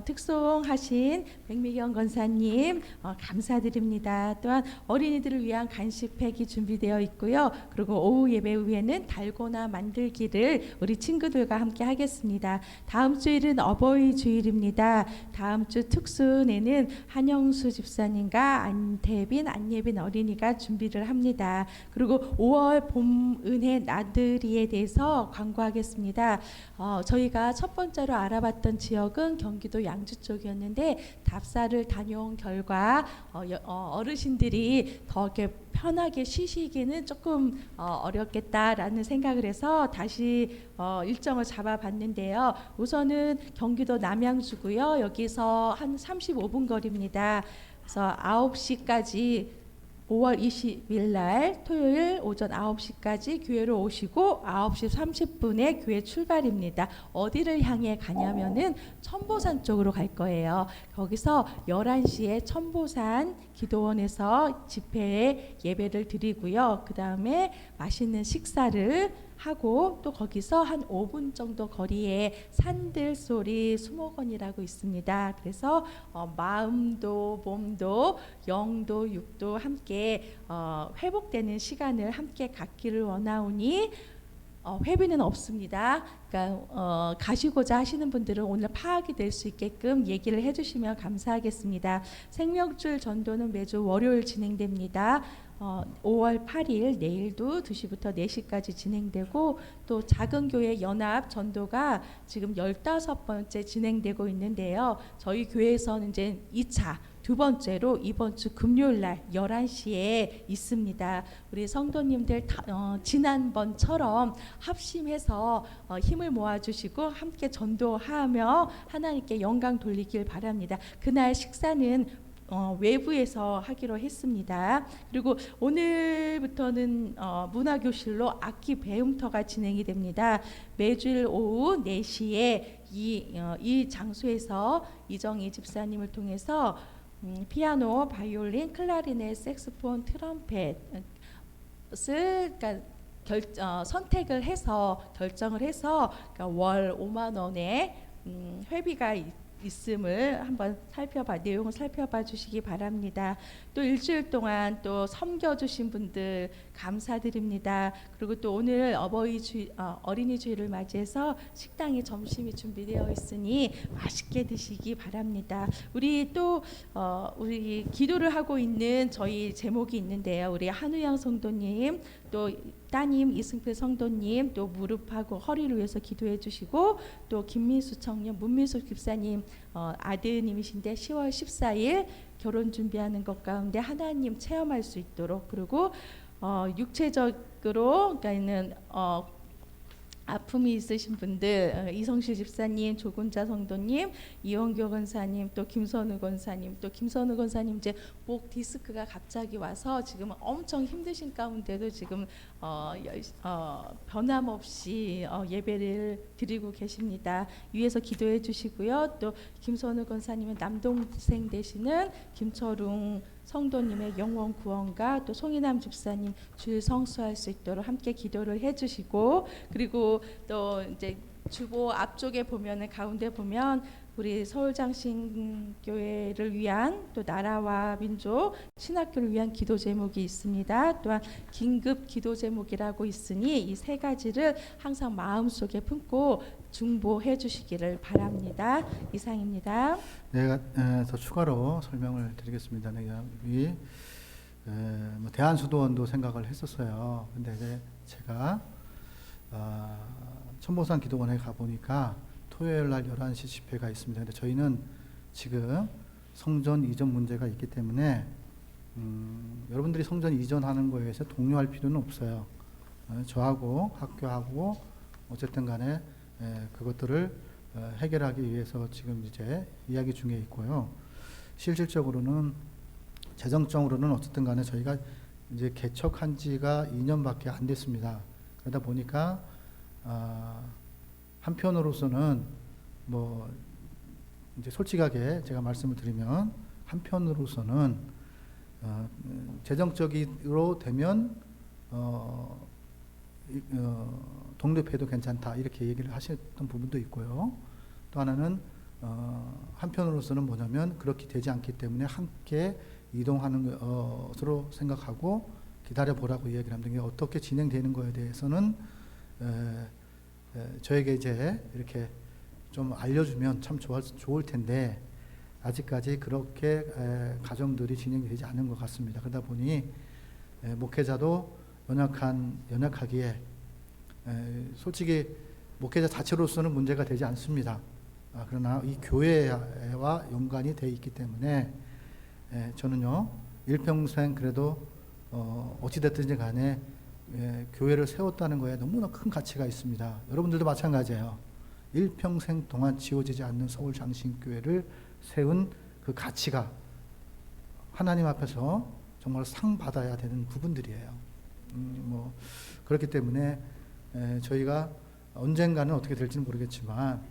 특송하신 백미경 권사님 감사드립니다. 또한 어린이들을 위한 간식팩이 준비되어 있고요. 그리고 오후 예배 후에는 달고나 만들기를 우리 친구들과 함께 하겠습니다. 다음 주일은 어버이 주일입니다. 다음 주 특순에는 한영수 집사님과 안예빈 어린이가 준비를 합니다. 그리고 5월 봄 은혜 나들이에 대해서 광고하겠습니다. 저희가 첫 번째로 알아봤던 지역은 경기도 양주 쪽이었는데 답사를 다녀온 결과 어르신들이 더 이렇게 편하게 쉬시기는 조금 어렵겠다라는 생각을 해서 다시 일정을 잡아봤는데요. 우선은 경기도 남양주고요. 여기서 한 35분 거리입니다. 그래서 9시까지 5월 20일 날 토요일 오전 9시까지 교회로 오시고 9시 30분에 교회 출발입니다. 어디를 향해 가냐면은 천보산 쪽으로 갈 거예요. 거기서 11시에 천보산 기도원에서 집회에 예배를 드리고요. 그 다음에 맛있는 식사를 하고 또 거기서 한 5분 정도 거리에 산들소리 수목원이라고 있습니다. 그래서 마음도 몸도 영도 육도 함께 회복되는 시간을 함께 갖기를 원하오니 회비는 없습니다. 그러니까 가시고자 하시는 분들은 오늘 파악이 될 수 있게끔 얘기를 해주시면 감사하겠습니다. 생명줄 전도는 매주 월요일 진행됩니다. 5월 8일 내일도 2시부터 4시까지 진행되고 또 작은교회 연합 전도가 지금 15번째 진행되고 있는데요. 저희 교회에서는 이제 2차 두 번째로 이번 주 금요일 날 11시에 있습니다. 우리 성도님들 지난번처럼 합심해서 힘을 모아주시고 함께 전도하며 하나님께 영광 돌리길 바랍니다. 그날 식사는 외부에서 하기로 했습니다. 그리고 오늘부터는 문화교실로 악기 배움터가 진행이 됩니다. 매주일 오후 4시에 이 장소에서 이정희 집사님을 통해서 피아노, 바이올린, 클라리넷, 색소폰, 트럼펫을 선택을 해서 결정을 해서 그러니까 월 5만 원의 회비가 있음을 한번 내용을 살펴봐 주시기 바랍니다. 또 일주일 동안 또 섬겨주신 분들 감사드립니다. 그리고 또 오늘 어린이 주일을 맞이해서 식당에 점심이 준비되어 있으니 맛있게 드시기 바랍니다. 우리 또 우리 기도를 하고 있는 저희 제목이 있는데요. 우리 한우영 성도님, 또 따님 이승필 성도님, 또 무릎하고 허리를 위해서 기도해 주시고, 또 김민수 청년 문민수 집사님 아드님이신데 10월 14일 결혼 준비하는 것 가운데 하나님 체험할 수 있도록, 그리고 육체적으로 그러니까는 아픔이 있으신 분들 이성실 집사님, 조군자 성도님, 이원교 권사님, 또 김선우 권사님, 또 김선우 권사님 이제 목 디스크가 갑자기 와서 지금 엄청 힘드신 가운데도 지금 변함없이 예배를 드리고 계십니다. 위에서 기도해 주시고요. 또 김선우 권사님은 남동생 되시는 김철웅 성도님의 영원 구원과 또 송이남 집사님 주일 성수할 수 있도록 함께 기도를 해주시고, 그리고 또 이제 주보 앞쪽에 보면은 가운데 보면 우리 서울장신교회를 위한 또 나라와 민족 신학교를 위한 기도 제목이 있습니다. 또한 긴급 기도 제목이라고 있으니 이 세 가지를 항상 마음속에 품고 중보해 주시기를 바랍니다. 이상입니다. 내가 더 추가로 설명을 드리겠습니다. 내가 대한수도원도 생각을 했었어요. 근데 제가 천보산 기도원에 가보니까 토요일 날 11시 집회가 있습니다. 근데 저희는 지금 성전 이전 문제가 있기 때문에 여러분들이 성전 이전하는 거에 대해서 독려할 필요는 없어요. 저하고 학교하고 어쨌든 간에 그것들을 해결하기 위해서 지금 이제 이야기 중에 있고요. 실질적으로는 재정적으로는 어쨌든 간에 저희가 이제 개척한 지가 2년밖에 안 됐습니다. 그러다 보니까 한편으로서는 뭐 이제 솔직하게 제가 말씀을 드리면 한편으로서는 재정적으로 되면 독립해도 괜찮다 이렇게 얘기를 하셨던 부분도 있고요. 또 하나는 한편으로서는 뭐냐면 그렇게 되지 않기 때문에 함께 이동하는 것으로 생각하고 기다려 보라고 이야기를 하는 게 어떻게 진행되는 거에 대해서는 저에게 이제 이렇게 좀 알려주면 참 좋을 텐데 아직까지 그렇게 가정들이 진행되지 않은 것 같습니다. 그러다 보니 목회자도 연약하기에 솔직히 목회자 자체로서는 문제가 되지 않습니다. 그러나 이 교회와 연관이 돼 있기 때문에 저는요 일평생 그래도 어찌됐든지 간에 교회를 세웠다는 거에 너무나 큰 가치가 있습니다. 여러분들도 마찬가지예요. 일평생 동안 지워지지 않는 서울장신교회를 세운 그 가치가 하나님 앞에서 정말 상 받아야 되는 부분들이에요. 뭐 그렇기 때문에 저희가 언젠가는 어떻게 될지는 모르겠지만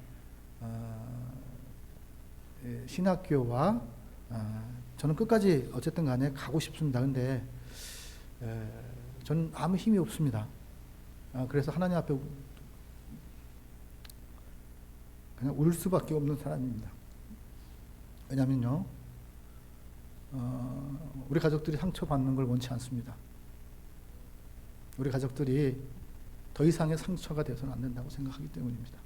신학교와 저는 끝까지 어쨌든 간에 가고 싶습니다. 근데 저는 아무 힘이 없습니다. 그래서 하나님 앞에 그냥 울 수밖에 없는 사람입니다. 왜냐면요 우리 가족들이 상처받는 걸 원치 않습니다. 우리 가족들이 더 이상의 상처가 돼서는 안 된다고 생각하기 때문입니다.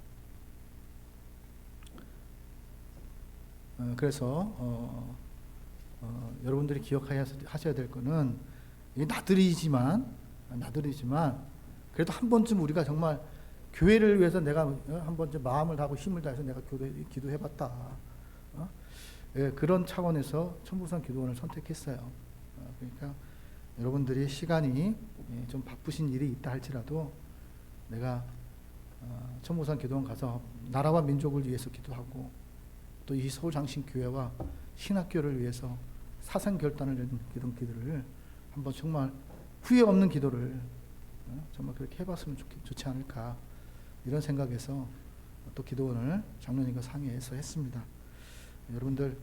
그래서 여러분들이 기억하셔야 될 거는 이게 나들이지만 그래도 한 번쯤 우리가 정말 교회를 위해서 내가 한 번쯤 마음을 다하고 힘을 다해서 내가 기도해봤다. 그런 차원에서 천부산 기도원을 선택했어요. 그러니까 여러분들이 시간이 좀 바쁘신 일이 있다 할지라도 내가 천부산 기도원 가서 나라와 민족을 위해서 기도하고 또 이 서울장신교회와 신학교를 위해서 사상결단을 내는 이런 기도를 한번 정말 후회 없는 기도를 정말 그렇게 해봤으면 좋지 않을까 이런 생각에서 또 기도원을 장로님과 상의해서 했습니다. 여러분들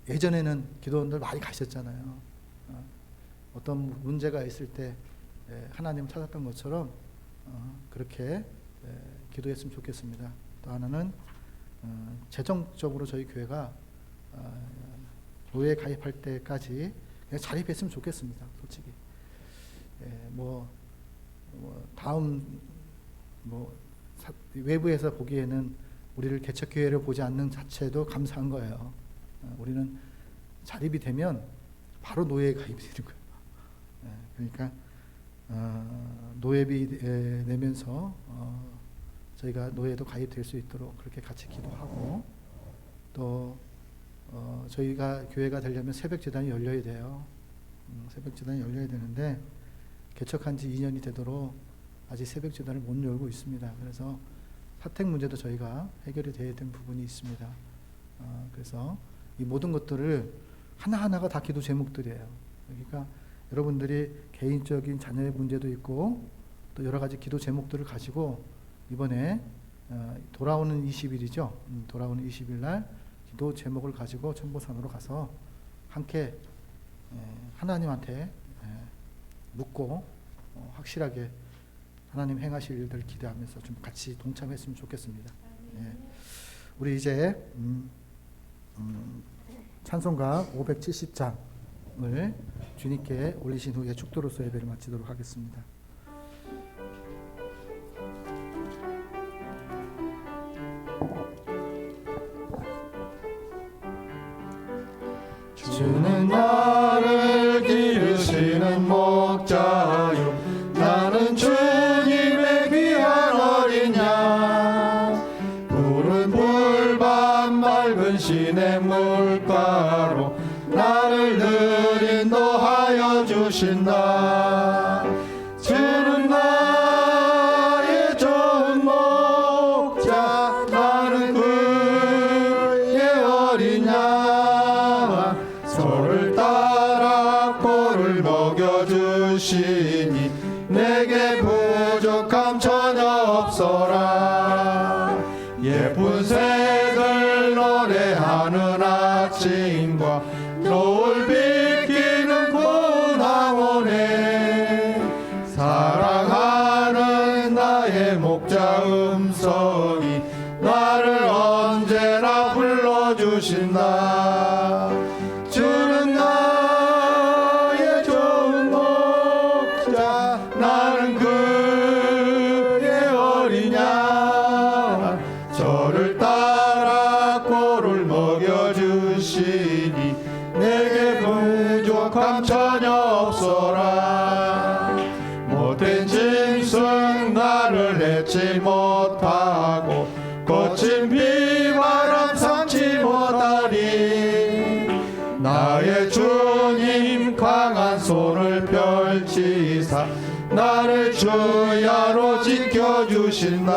예전에는 기도원들 많이 가셨잖아요. 어떤 문제가 있을 때 하나님을 찾았던 것처럼 그렇게 기도했으면 좋겠습니다. 또 하나는 재정적으로 저희 교회가 노예에 가입할 때까지 그냥 자립했으면 좋겠습니다. 솔직히 다음 외부에서 보기에는 우리를 개척교회를 보지 않는 자체도 감사한 거예요. 우리는 자립이 되면 바로 노예에 가입이 되는 거예요. 그러니까 노예비 내면서 저희가 노예도 가입될 수 있도록 그렇게 같이 기도하고 또 저희가 교회가 되려면 새벽재단이 열려야 돼요. 새벽재단이 열려야 되는데 개척한 지 2년이 되도록 아직 새벽재단을 못 열고 있습니다. 그래서 사택 문제도 저희가 해결이 돼야 되는 부분이 있습니다. 그래서 이 모든 것들을 하나하나가 다 기도 제목들이에요. 그러니까 여러분들이 개인적인 자녀의 문제도 있고 또 여러 가지 기도 제목들을 가지고 이번에 돌아오는 20일이죠. 돌아오는 20일 날 기도 제목을 가지고 천보산으로 가서 함께 하나님한테 묻고 확실하게 하나님 행하실 일들을 기대하면서 좀 같이 동참했으면 좋겠습니다. 우리 이제 찬송가 570장을 주님께 올리신 후에 축도로서 예배를 마치도록 하겠습니다. 주는 나를 기르시는 목자요 나는 주님의 귀한 어린 양 푸른 풀밭 맑은 시냇 물가로 나를 늘 인도하여 주신다. 주는 나의 좋은 목자 나는 그의 어린 양 소를 따라 꼴을 먹여주시니 내게 부족함 전혀 없어라. 예쁜 새들 노래하는 아침과 노을 비키는 고나오네 사랑하는 나의 목자 음성이 나를 언제나 불러주신다. 주는 나의 좋은 목자 나는 그의 어린 양 저를 따라 꼴을 먹여주시니 내게 부족함 전혀 없어라. 못된 짐승 나를 내지 못하고 거친 비바람 삼지 못하리. 나의 주님 강한 손을 펼치사 나를 주야로 지켜주신다.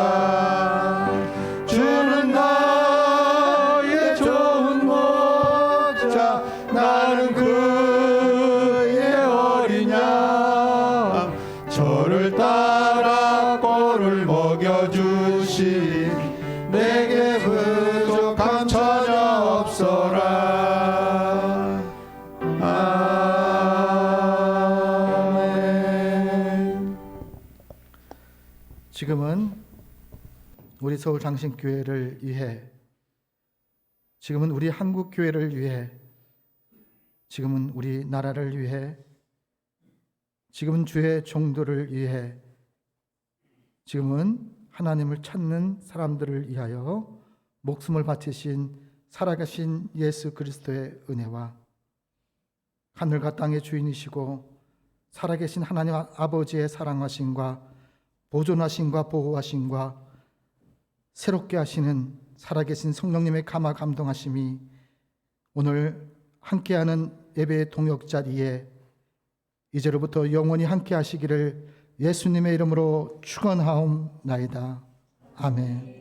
주는 나의 좋은 목자 나는 그의 어린 양 저를 따라 꼴을 먹여주시 내게 부족함 전혀 없어라. 아멘. 지금은 우리 서울 장신교회를 위해, 지금은 우리 한국교회를 위해, 지금은 우리 나라를 위해, 지금은 주의 종들을 위해, 지금은 하나님을 찾는 사람들을 위하여 목숨을 바치신 살아계신 예수 그리스도의 은혜와 하늘과 땅의 주인이시고 살아계신 하나님 아버지의 사랑하심과 보존하심과 보호하심과 새롭게 하시는 살아계신 성령님의 감화 감동하심이 오늘 함께하는 예배의 동역 자리에 이제로부터 영원히 함께 하시기를 예수님의 이름으로 축원하옵나이다. 아멘.